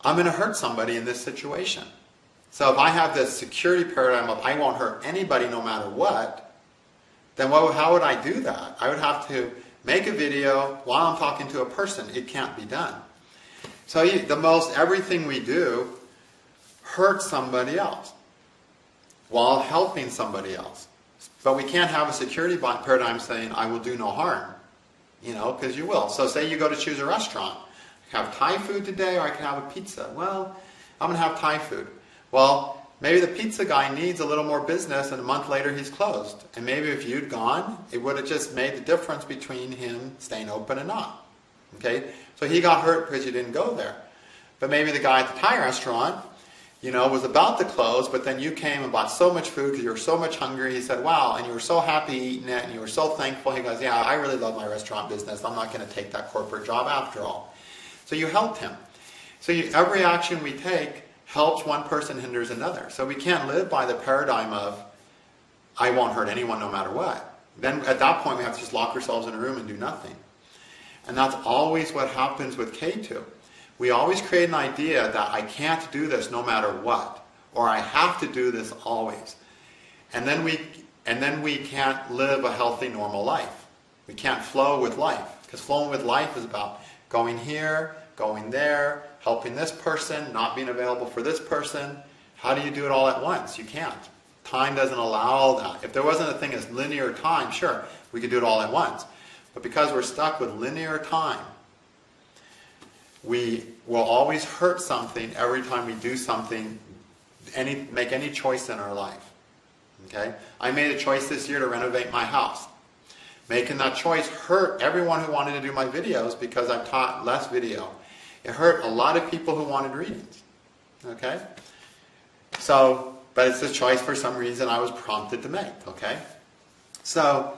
I'm going to hurt somebody in this situation. So if I have this security paradigm of I won't hurt anybody no matter what, then how would I do that? I would have to make a video while I'm talking to a person. It can't be done. So everything we do hurts somebody else while helping somebody else. But we can't have a security paradigm saying, I will do no harm, because you will. So say you go to choose a restaurant. I can have Thai food today, or I can have a pizza. Well, I'm going to have Thai food. Well, maybe the pizza guy needs a little more business, and a month later he's closed. And maybe if you'd gone, it would have just made the difference between him staying open and not. Okay? So he got hurt because you didn't go there. But maybe the guy at the Thai restaurant, was about to close, but then you came and bought so much food because you were so much hungry. He said, wow, and you were so happy eating it, and you were so thankful. He goes, yeah, I really love my restaurant business. I'm not going to take that corporate job after all. So you helped him. So every action we take helps one person, hinders another. So we can't live by the paradigm of, I won't hurt anyone no matter what. Then at that point we have to just lock ourselves in a room and do nothing. And that's always what happens with Ketu. We always create an idea that I can't do this no matter what, or I have to do this always. And then we can't live a healthy, normal life. We can't flow with life, because flowing with life is about going here, going there, helping this person, not being available for this person. How do you do it all at once? You can't. Time doesn't allow that. If there wasn't a thing as linear time, sure, we could do it all at once. But because we're stuck with linear time, we will always hurt something every time we do something, make any choice in our life. Okay? I made a choice this year to renovate my house. Making that choice hurt everyone who wanted to do my videos because I've taught less video. It hurt a lot of people who wanted readings. Okay? So, but it's a choice for some reason I was prompted to make. Okay? So,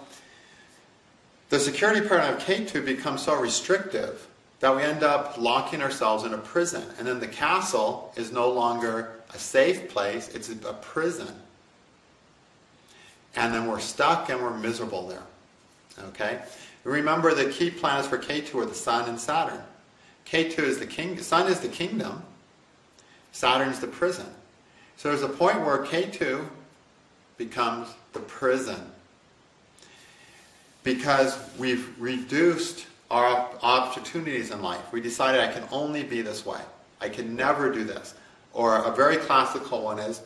the security paradigm of Ketu becomes so restrictive that we end up locking ourselves in a prison. And then the castle is no longer a safe place, it's a prison. And then we're stuck and we're miserable there. Okay? Remember, the key planets for Ketu are the Sun and Saturn. Ketu is the king, Sun is the kingdom, Saturn is the prison. So there's a point where Ketu becomes the prison. Because we've reduced our opportunities in life. We decided I can only be this way. I can never do this. Or a very classical one is,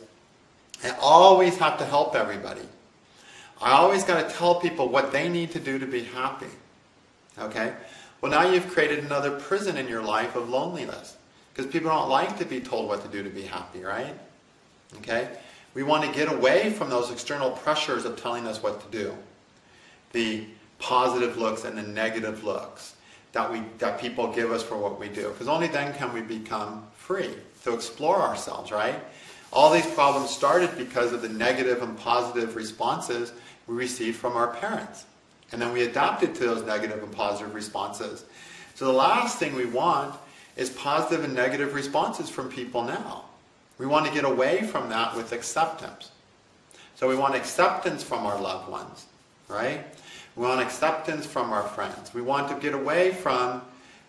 I always have to help everybody. I always got to tell people what they need to do to be happy. Okay? Well, now you've created another prison in your life of loneliness. Because people don't like to be told what to do to be happy, right? Okay? We want to get away from those external pressures of telling us what to do. The positive looks and the negative looks that people give us for what we do. Because only then can we become free to explore ourselves, right? All these problems started because of the negative and positive responses we received from our parents. And then we adapted to those negative and positive responses. So the last thing we want is positive and negative responses from people now. We want to get away from that with acceptance. So we want acceptance from our loved ones, right? We want acceptance from our friends. We want to get away from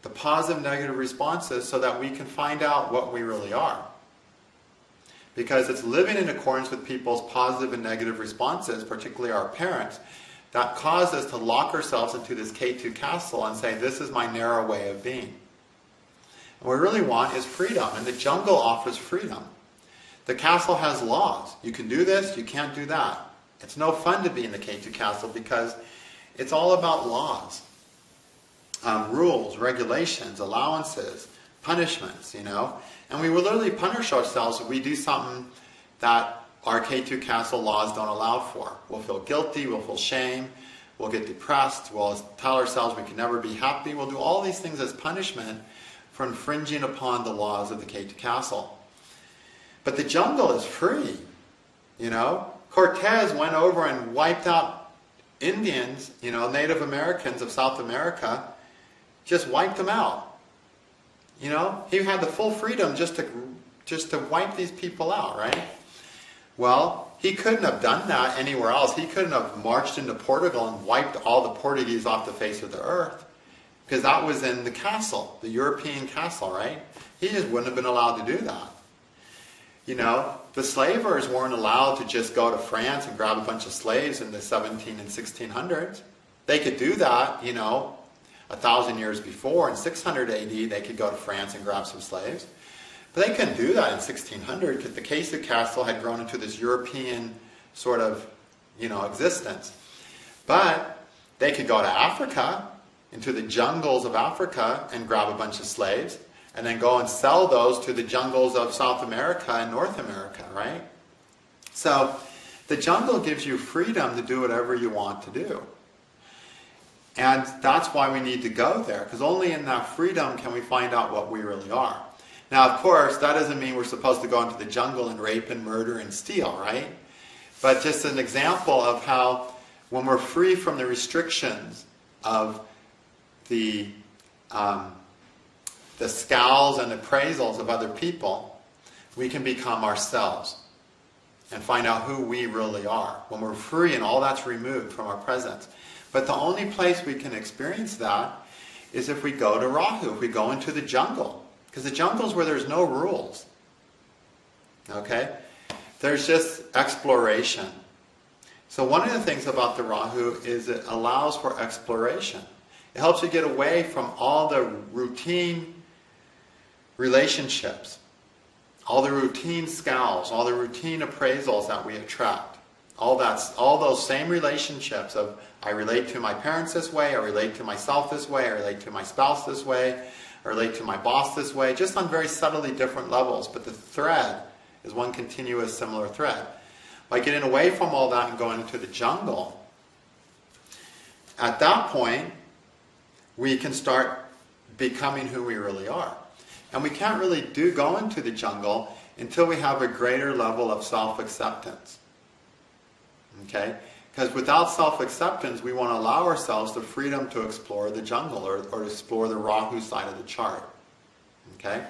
the positive, negative responses so that we can find out what we really are. Because it's living in accordance with people's positive and negative responses, particularly our parents, that cause us to lock ourselves into this Ketu Castle and say, this is my narrow way of being. And what we really want is freedom, and the jungle offers freedom. The castle has laws. You can do this, you can't do that. It's no fun to be in the Ketu Castle because it's all about laws, rules, regulations, allowances, punishments, you know. And we will literally punish ourselves if we do something that our Ketu Castle laws don't allow for. We'll feel guilty, we'll feel shame, we'll get depressed, we'll tell ourselves we can never be happy. We'll do all these things as punishment for infringing upon the laws of the Ketu Castle. But the jungle is free, you know. Cortez went over and wiped out Indians, you know, Native Americans of South America, just wiped them out. You know, he had the full freedom just to wipe these people out, right? Well, he couldn't have done that anywhere else. He couldn't have marched into Portugal and wiped all the Portuguese off the face of the earth, because that was in the castle, the European castle, right? He just wouldn't have been allowed to do that. You know, the slavers weren't allowed to just go to France and grab a bunch of slaves in the 17 and 1600s. They could do that, you know, 1,000 years before. In 600 AD, they could go to France and grab some slaves. But they couldn't do that in 1600 because the Ketu Castle had grown into this European sort of, you know, existence. But they could go to Africa, into the jungles of Africa, and grab a bunch of slaves, and then go and sell those to the jungles of South America and North America, right? So the jungle gives you freedom to do whatever you want to do. And that's why we need to go there, because only in that freedom can we find out what we really are. Now, of course, that doesn't mean we're supposed to go into the jungle and rape and murder and steal, right? But just an example of how when we're free from the restrictions of the scowls and appraisals of other people, we can become ourselves and find out who we really are. When we're free and all that's removed from our presence. But the only place we can experience that is if we go to Rahu, if we go into the jungle. Because the jungle is where there's no rules. Okay? There's just exploration. So one of the things about the Rahu is it allows for exploration. It helps you get away from all the routine relationships. all the routine scowls, all the routine appraisals that we attract, all those same relationships of I relate to my parents this way, I relate to myself this way, I relate to my spouse this way, I relate to my boss this way, just on very subtly different levels, but the thread is one continuous similar thread. By getting away from all that and going into the jungle, at that point, we can start becoming who we really are. And we can't really go into the jungle until we have a greater level of self-acceptance. Okay? Because without self-acceptance, we won't allow ourselves the freedom to explore the jungle or to explore the Rahu side of the chart. Okay?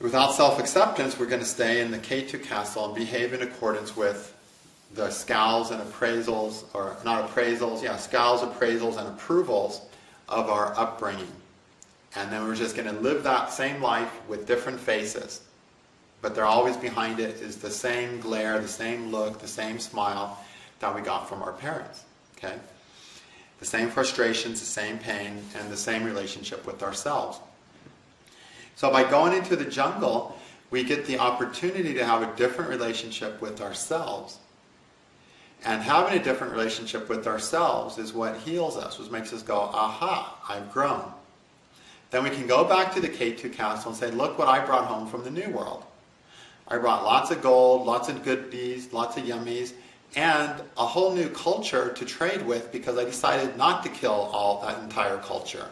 Without self-acceptance, we're going to stay in the Ketu Castle and behave in accordance with the scowls and appraisals, or not appraisals, scowls, appraisals, and approvals of our upbringing. And then we're just going to live that same life with different faces. But they're always behind it is the same glare, the same look, the same smile that we got from our parents. Okay? The same frustrations, the same pain, and the same relationship with ourselves. So by going into the jungle, we get the opportunity to have a different relationship with ourselves. And having a different relationship with ourselves is what heals us, which makes us go, aha, I've grown. Then we can go back to the Ketu Castle and say, look what I brought home from the New World. I brought lots of gold, lots of goodies, lots of yummies, and a whole new culture to trade with because I decided not to kill all that entire culture,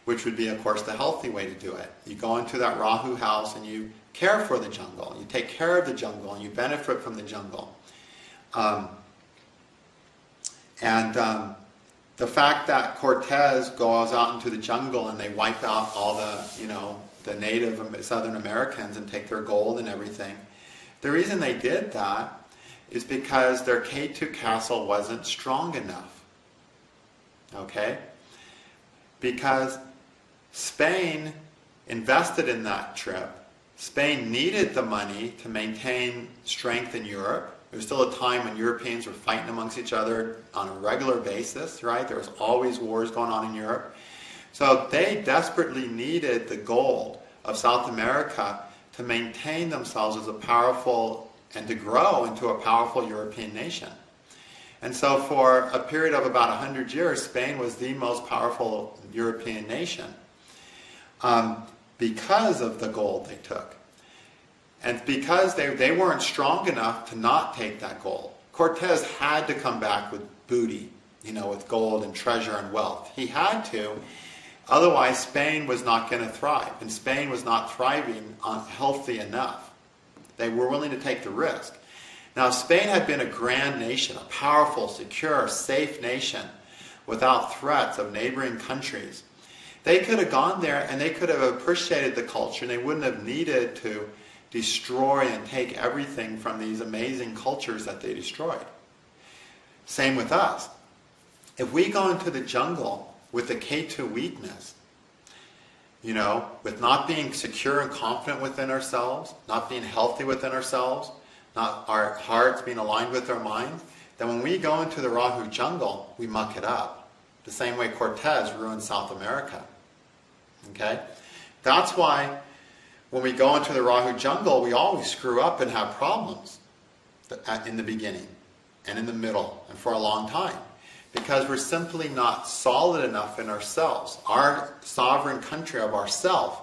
which would be, of course, the healthy way to do it. You go into that Rahu house and you care for the jungle. You take care of the jungle and you benefit from the jungle. The fact that Cortez goes out into the jungle and they wipe out all the native Southern Americans and take their gold and everything, the reason they did that is because their Ketu Castle wasn't strong enough. Okay? Because Spain invested in that trip. Spain needed the money to maintain strength in Europe. There was still a time when Europeans were fighting amongst each other on a regular basis, right? There was always wars going on in Europe. So they desperately needed the gold of South America to maintain themselves as a powerful, and to grow into a powerful European nation. And so for a period of about 100 years, Spain was the most powerful European nation because of the gold they took. And because they weren't strong enough to not take that gold. Cortez had to come back with booty, with gold and treasure and wealth. He had to. Otherwise, Spain was not going to thrive. And Spain was not thriving healthy enough. They were willing to take the risk. Now, Spain had been a grand nation, a powerful, secure, safe nation without threats of neighboring countries. They could have gone there and they could have appreciated the culture and they wouldn't have needed to destroy and take everything from these amazing cultures that they destroyed. Same with us. If we go into the jungle with the Ketu weakness, with not being secure and confident within ourselves, not being healthy within ourselves, not our hearts being aligned with our minds, then when we go into the Rahu jungle, we muck it up. The same way Cortez ruined South America. Okay? That's why when we go into the Rahu jungle, we always screw up and have problems in the beginning and in the middle and for a long time. Because we're simply not solid enough in ourselves. Our sovereign country of ourself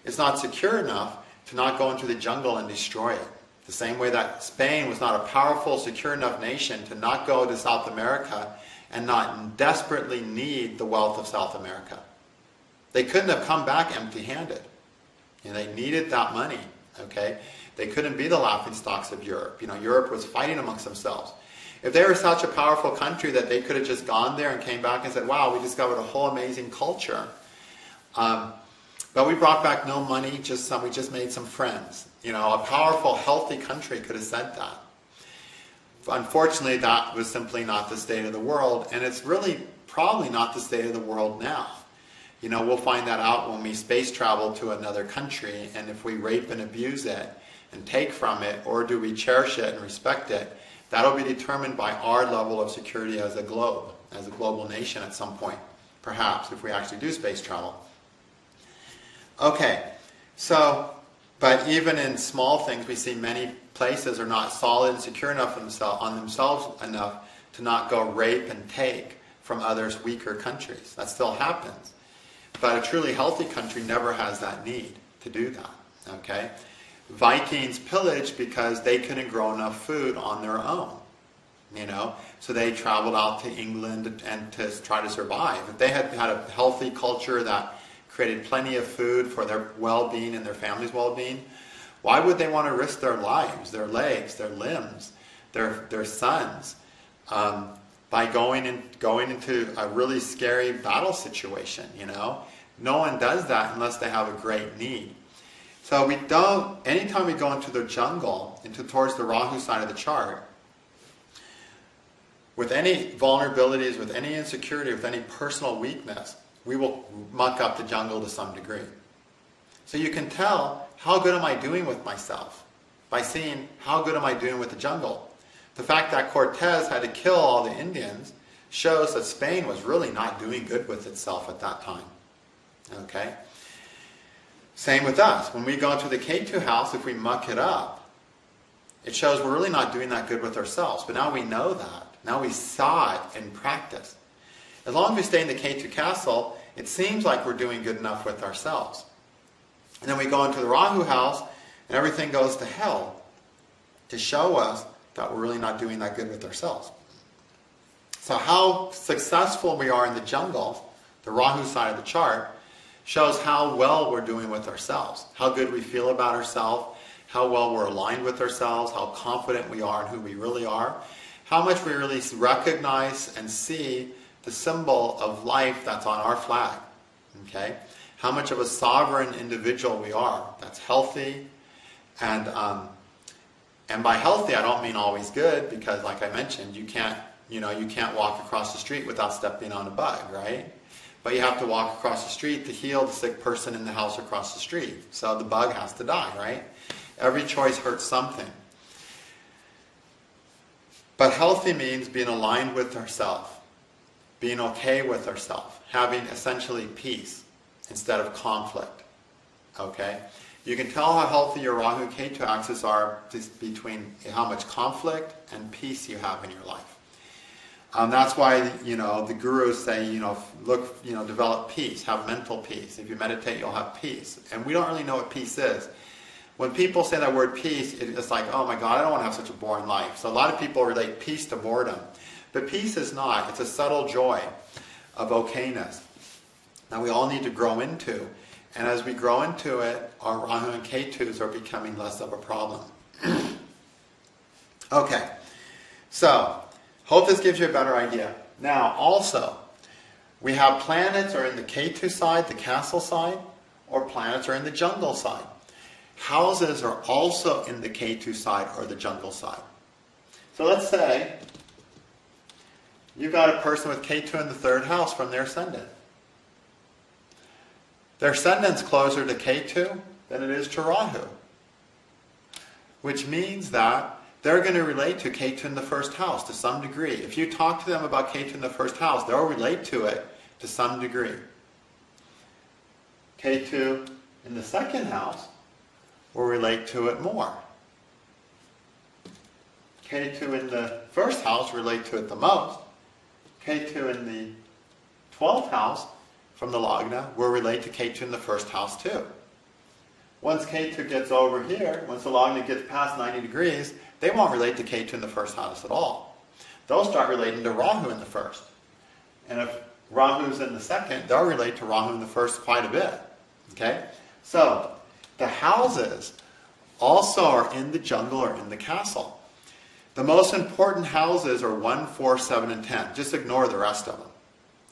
is not secure enough to not go into the jungle and destroy it. The same way that Spain was not a powerful, secure enough nation to not go to South America and not desperately need the wealth of South America. They couldn't have come back empty-handed. They needed that money, okay? They couldn't be the laughingstocks of Europe. Europe was fighting amongst themselves. If they were such a powerful country that they could have just gone there and came back and said, wow, we discovered a whole amazing culture. But we brought back no money, we just made some friends. A powerful, healthy country could have said that. Unfortunately, that was simply not the state of the world, and it's really probably not the state of the world now. We'll find that out when we space travel to another country, and if we rape and abuse it and take from it, or do we cherish it and respect it, that'll be determined by our level of security as a globe, as a global nation at some point, perhaps, if we actually do space travel. Okay, So, but even in small things, we see many places are not solid and secure enough on themselves enough to not go rape and take from others' weaker countries. That still happens. But a truly healthy country never has that need to do that. Okay? Vikings pillaged because they couldn't grow enough food on their own. So they traveled out to England and to try to survive. If they had had a healthy culture that created plenty of food for their well-being and their family's well-being, why would they want to risk their lives, their legs, their limbs, their sons, by going into a really scary battle situation? No one does that unless they have a great need. So we don't. Anytime we go into the jungle, towards the Rahu side of the chart, with any vulnerabilities, with any insecurity, with any personal weakness, we will muck up the jungle to some degree. So you can tell, how good am I doing with myself? By seeing, how good am I doing with the jungle? The fact that Cortez had to kill all the Indians shows that Spain was really not doing good with itself at that time. Okay? Same with us. When we go into the Ketu house, if we muck it up, it shows we're really not doing that good with ourselves. But now we know that. Now we saw it in practice. As long as we stay in the Ketu Castle, it seems like we're doing good enough with ourselves. And then we go into the Rahu house, and everything goes to hell to show us that we're really not doing that good with ourselves. So how successful we are in the jungle, the Rahu side of the chart, shows how well we're doing with ourselves, how good we feel about ourselves, how well we're aligned with ourselves, how confident we are in who we really are, how much we really recognize and see the symbol of life that's on our flag. Okay? How much of a sovereign individual we are that's healthy, and by healthy I don't mean always good, because like I mentioned, you can't walk across the street without stepping on a bug, right? But you have to walk across the street to heal the sick person in the house across the street. So the bug has to die, right? Every choice hurts something. But healthy means being aligned with ourselves, being okay with ourselves, having essentially peace instead of conflict. Okay? You can tell how healthy your Rahu Ketu axis are between how much conflict and peace you have in your life. That's why the gurus say develop peace, have mental peace. If you meditate, you'll have peace. And we don't really know what peace is. When people say that word peace, it's like, oh my God, I don't want to have such a boring life. So a lot of people relate peace to boredom. But peace is not. It's a subtle joy of okayness that we all need to grow into. And as we grow into it, our Rahu and Ketus are becoming less of a problem. Okay, so hope this gives you a better idea. Now, also, we have planets are in the Ketu side, the castle side, or planets are in the jungle side. Houses are also in the Ketu side or the jungle side. So let's say you've got a person with Ketu in the third house from their ascendant. Their ascendant's closer to Ketu than it is to Rahu, which means that they're going to relate to Ketu in the first house to some degree. If you talk to them about Ketu in the first house, they'll relate to it to some degree. Ketu in the second house will relate to it more. Ketu in the first house relate to it the most. Ketu in the 12th house from the Lagna will relate to Ketu in the first house too. Once Ketu gets over here, once the Lagna gets past 90 degrees, they won't relate to Ketu in the first house at all. They'll start relating to Rahu in the first. And if Rahu's in the second, they'll relate to Rahu in the first quite a bit. Okay? So, the houses also are in the jungle or in the castle. The most important houses are 1, 4, 7, and 10. Just ignore the rest of them.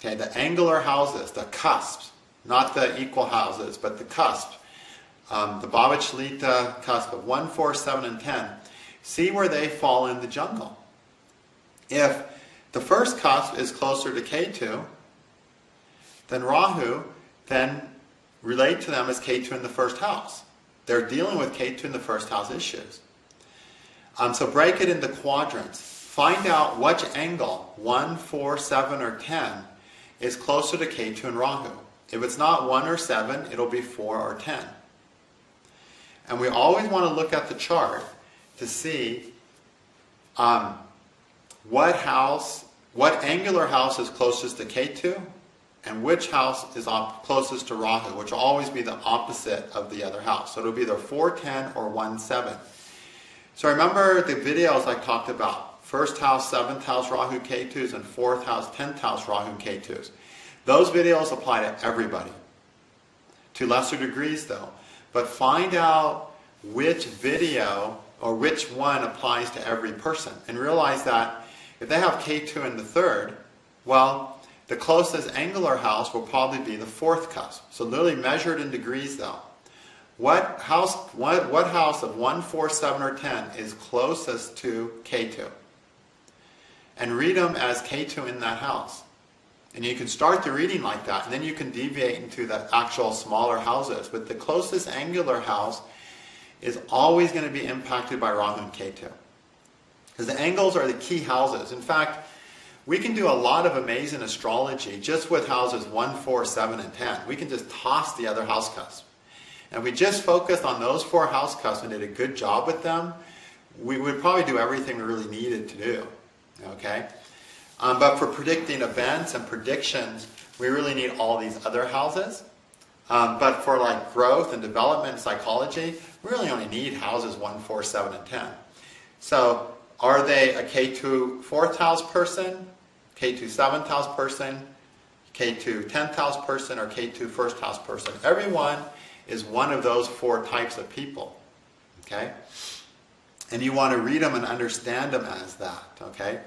Okay, the angular houses, the cusps, not the equal houses, but the cusp. The Bhavachalita cusp of 1, 4, 7, and 10. See where they fall in the jungle. If the first cusp is closer to Ketu than Rahu, then relate to them as Ketu in the first house. They're dealing with Ketu in the first house issues. So break it into quadrants. Find out which angle, 1, 4, 7, or 10, is closer to Ketu and Rahu. If it's not 1 or 7, it'll be 4 or 10. And we always want to look at the chart to see what angular house is closest to Ketu, and which house is closest to Rahu, which will always be the opposite of the other house. So it'll be either 410 or 17. So remember the videos I talked about, 1st house, 7th house Rahu Ketus, and 4th house, 10th house Rahu Ketus. Those videos apply to everybody, to lesser degrees though. But find out which video or which one applies to every person, and realize that if they have Ketu in the 3rd, well, the closest angular house will probably be the 4th cusp. So literally measured in degrees though. What house of 1, 4, 7, or 10 is closest to Ketu? And read them as Ketu in that house. And you can start the reading like that, and then you can deviate into the actual smaller houses. But the closest angular house is always going to be impacted by Rahu and Ketu. Because the angles are the key houses. In fact, we can do a lot of amazing astrology just with houses 1, 4, 7, and 10. We can just toss the other house cusps. And if we just focused on those 4 house cusps and did a good job with them, we would probably do everything we really needed to do. Okay? But for predicting events and predictions, we really need all these other houses. But for like growth and development and psychology, we really only need houses 1, 4, 7, and 10. So are they a Ketu 4th house person, Ketu 7th house person, Ketu 10th house person, or Ketu 1st house person? Everyone is one of those 4 types of people. Okay? And you want to read them and understand them as that. Okay?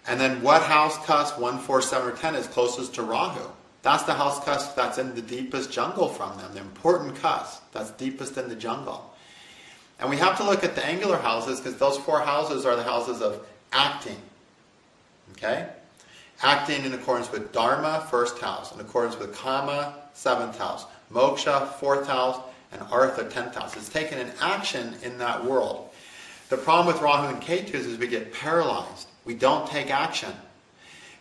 And then what house cusp 1, 4, 7, or 10 is closest to Rahu? That's the house cusp that's in the deepest jungle from them, the important cusp that's deepest in the jungle. And we have to look at the angular houses because those 4 houses are the houses of acting. Okay? Acting in accordance with Dharma, 1st house, in accordance with Kama, 7th house, Moksha, 4th house, and Artha, 10th house. It's taken an action in that world. The problem with Rahu and Ketu is we get paralyzed. We don't take action.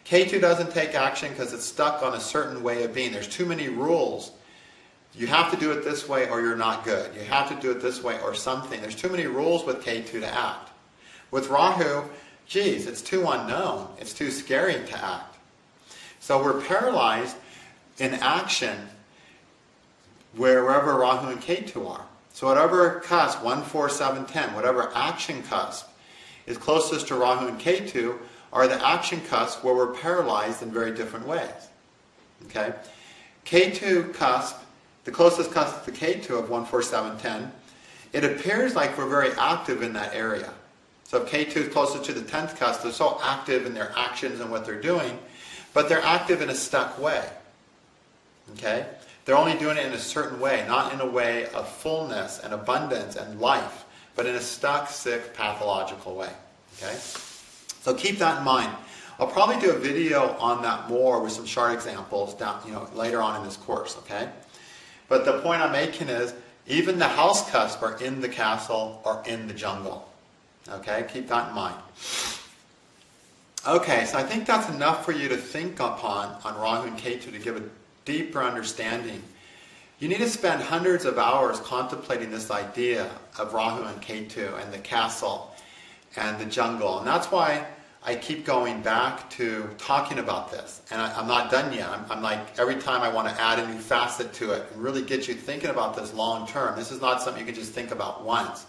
Ketu doesn't take action because it's stuck on a certain way of being. There's too many rules. You have to do it this way or you're not good. You have to do it this way or something. There's too many rules with Ketu to act. With Rahu, geez, it's too unknown. It's too scary to act. So we're paralyzed in action wherever Rahu and Ketu are. So whatever cusp, 1, 4, 7, 10, whatever action cusp is closest to Rahu and Ketu are the action cusp where we're paralyzed in very different ways. Okay? Ketu cusp, the closest cusp to Ketu of 1, 4, 7, 10, it appears like we're very active in that area. So if Ketu is closest to the 10th cusp, they're so active in their actions and what they're doing, but they're active in a stuck way. Okay? They're only doing it in a certain way, not in a way of fullness and abundance and life, but in a stuck, sick, pathological way. Okay? So keep that in mind. I'll probably do a video on that more with some chart examples down, later on in this course. Okay? But the point I'm making is, even the house cusps are in the castle or in the jungle. Okay? Keep that in mind. Okay, so I think that's enough for you to think upon on Rahu and Ketu to give a deeper understanding. You need to spend hundreds of hours contemplating this idea of Rahu and Ketu and the castle and the jungle. And that's why I keep going back to talking about this. And I'm not done yet. I'm like, every time I want to add a new facet to it and really get you thinking about this long term. This is not something you can just think about once.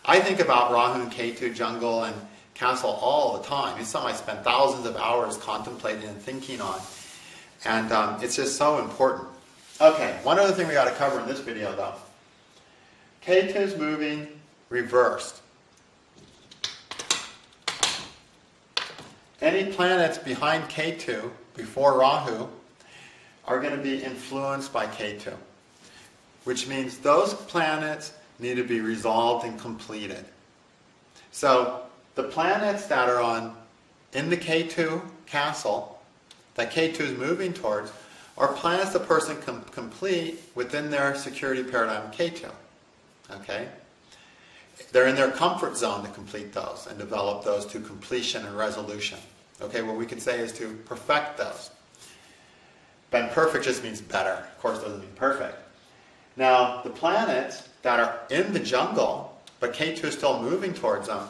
I think about Rahu and Ketu, jungle, and castle all the time. It's something I spend thousands of hours contemplating and thinking on. And it's just so important. Okay, one other thing we got to cover in this video though. Ketu's moving reversed. Any planets behind Ketu, before Rahu, are going to be influenced by Ketu. Which means those planets need to be resolved and completed. So the planets that are in the Ketu castle, that Ketu is moving towards, are planets the person can complete within their security paradigm Ketu. Okay? They're in their comfort zone to complete those and develop those to completion and resolution. Okay, what we could say is to perfect those. But perfect just means better. Of course, it doesn't mean perfect. Now, the planets that are in the jungle, but Ketu is still moving towards them,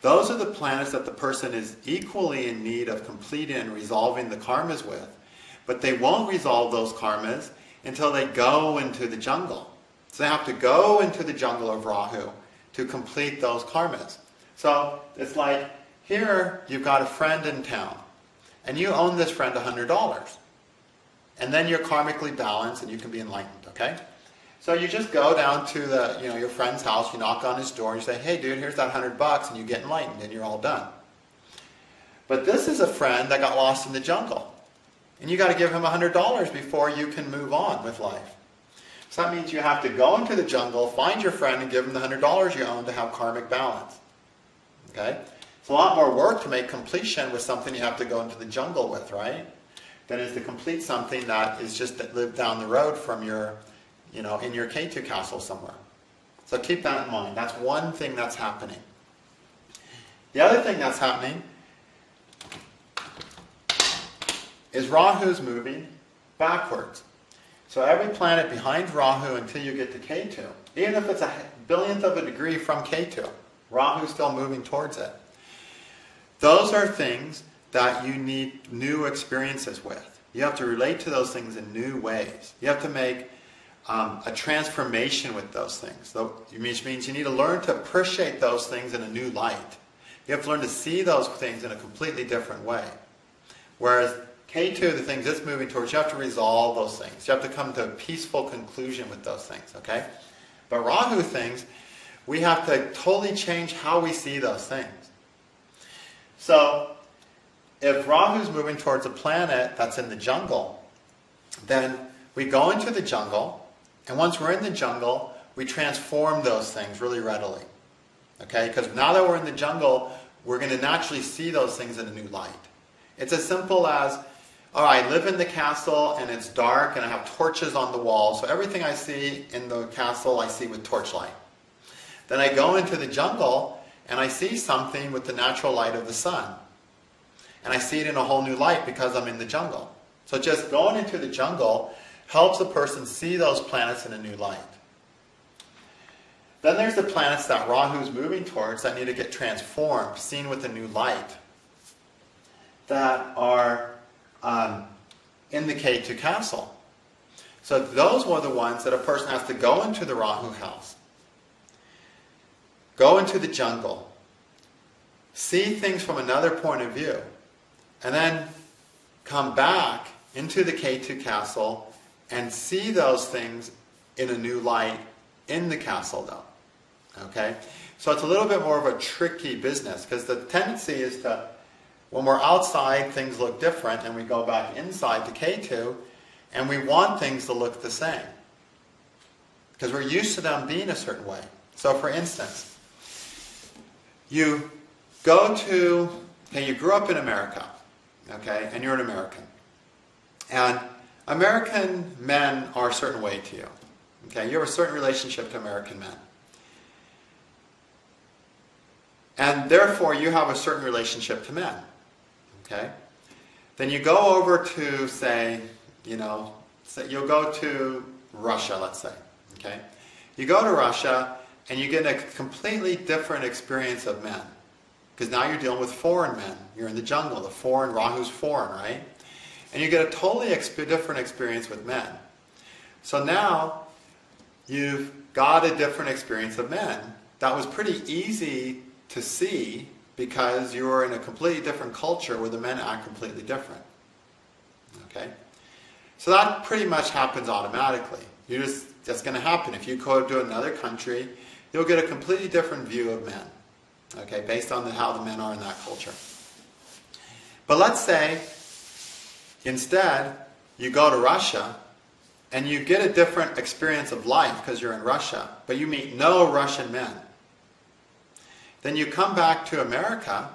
those are the planets that the person is equally in need of completing and resolving the karmas with. But they won't resolve those karmas until they go into the jungle. So they have to go into the jungle of Rahu to complete those karmas. So it's like, here you've got a friend in town, and you owe this friend $100. And then you're karmically balanced and you can be enlightened, okay? So you just go down to the, your friend's house, you knock on his door, and you say, hey dude, here's that $100, and you get enlightened, and you're all done. But this is a friend that got lost in the jungle. And you got to give him $100 before you can move on with life. So that means you have to go into the jungle, find your friend, and give him the $100 you own to have karmic balance. Okay? It's a lot more work to make completion with something you have to go into the jungle with, right? Than is to complete something that is just that live down the road from your, in your Ketu Castle somewhere. So keep that in mind. That's one thing that's happening. The other thing that's happening is Rahu's moving backwards. So every planet behind Rahu until you get to Ketu, even if it's a billionth of a degree from Ketu, Rahu's still moving towards it. Those are things that you need new experiences with. You have to relate to those things in new ways. You have to make a transformation with those things, which means you need to learn to appreciate those things in a new light. You have to learn to see those things in a completely different way. Whereas Ketu, the things it's moving towards, you have to resolve those things. You have to come to a peaceful conclusion with those things, okay? But Rahu things, we have to totally change how we see those things. So, if Rahu's moving towards a planet that's in the jungle, then we go into the jungle, and once we're in the jungle, we transform those things really readily. Okay? Because now that we're in the jungle, we're going to naturally see those things in a new light. It's as simple as, I live in the castle and it's dark and I have torches on the wall, so everything I see in the castle I see with torchlight. Then I go into the jungle and I see something with the natural light of the sun. And I see it in a whole new light because I'm in the jungle. So just going into the jungle helps a person see those planets in a new light. Then there's the planets that Rahu's moving towards that need to get transformed, seen with a new light, that are in the Ketu Castle. So those were the ones that a person has to go into the Rahu house, go into the jungle, see things from another point of view, and then come back into the Ketu Castle and see those things in a new light in the castle though. Okay? So it's a little bit more of a tricky business because the tendency is to, when we're outside, things look different, and we go back inside to Ketu, and we want things to look the same. Because we're used to them being a certain way. So for instance, you go to, you grew up in America, okay, and you're an American. And American men are a certain way to you. Okay, you have a certain relationship to American men. And therefore you have a certain relationship to men. Okay? Then you go over to, say, you'll go to Russia, let's say. Okay? You go to Russia and you get a completely different experience of men. Because now you're dealing with foreign men. You're in the jungle. The foreign, Rahu's foreign, right? And you get a totally different experience with men. So now you've got a different experience of men. That was pretty easy to see because you were in a completely different culture where the men act completely different. Okay? So that pretty much happens automatically. That's going to happen. If you go to another country, you'll get a completely different view of men. Okay? Based on how the men are in that culture. But let's say, instead, you go to Russia and you get a different experience of life because you're in Russia, but you meet no Russian men. Then you come back to America,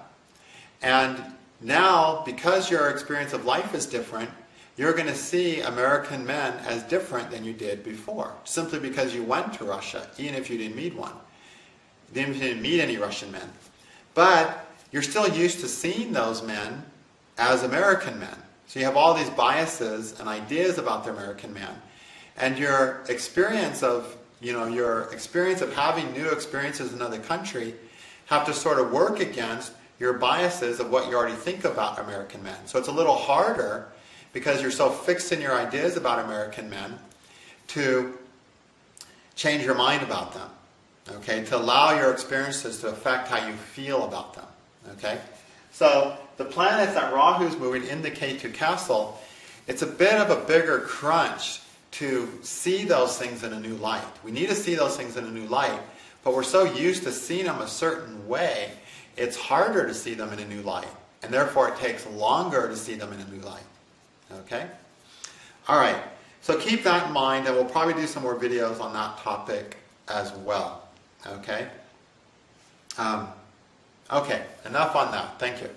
and now, because your experience of life is different, you're going to see American men as different than you did before, simply because you went to Russia, even if you didn't meet one. Even if you didn't meet any Russian men. But you're still used to seeing those men as American men. So you have all these biases and ideas about the American man. And your experience of, having new experiences in another country have to sort of work against your biases of what you already think about American men. So it's a little harder because you're so fixed in your ideas about American men to change your mind about them. Okay, to allow your experiences to affect how you feel about them. Okay, so the planets that Rahu's moving in the Ketu Castle, it's a bit of a bigger crunch to see those things in a new light. We need to see those things in a new light, but we're so used to seeing them a certain way, it's harder to see them in a new light, and therefore it takes longer to see them in a new light. Okay? All right, so keep that in mind, and we'll probably do some more videos on that topic as well. Okay? Okay, enough on that. Thank you.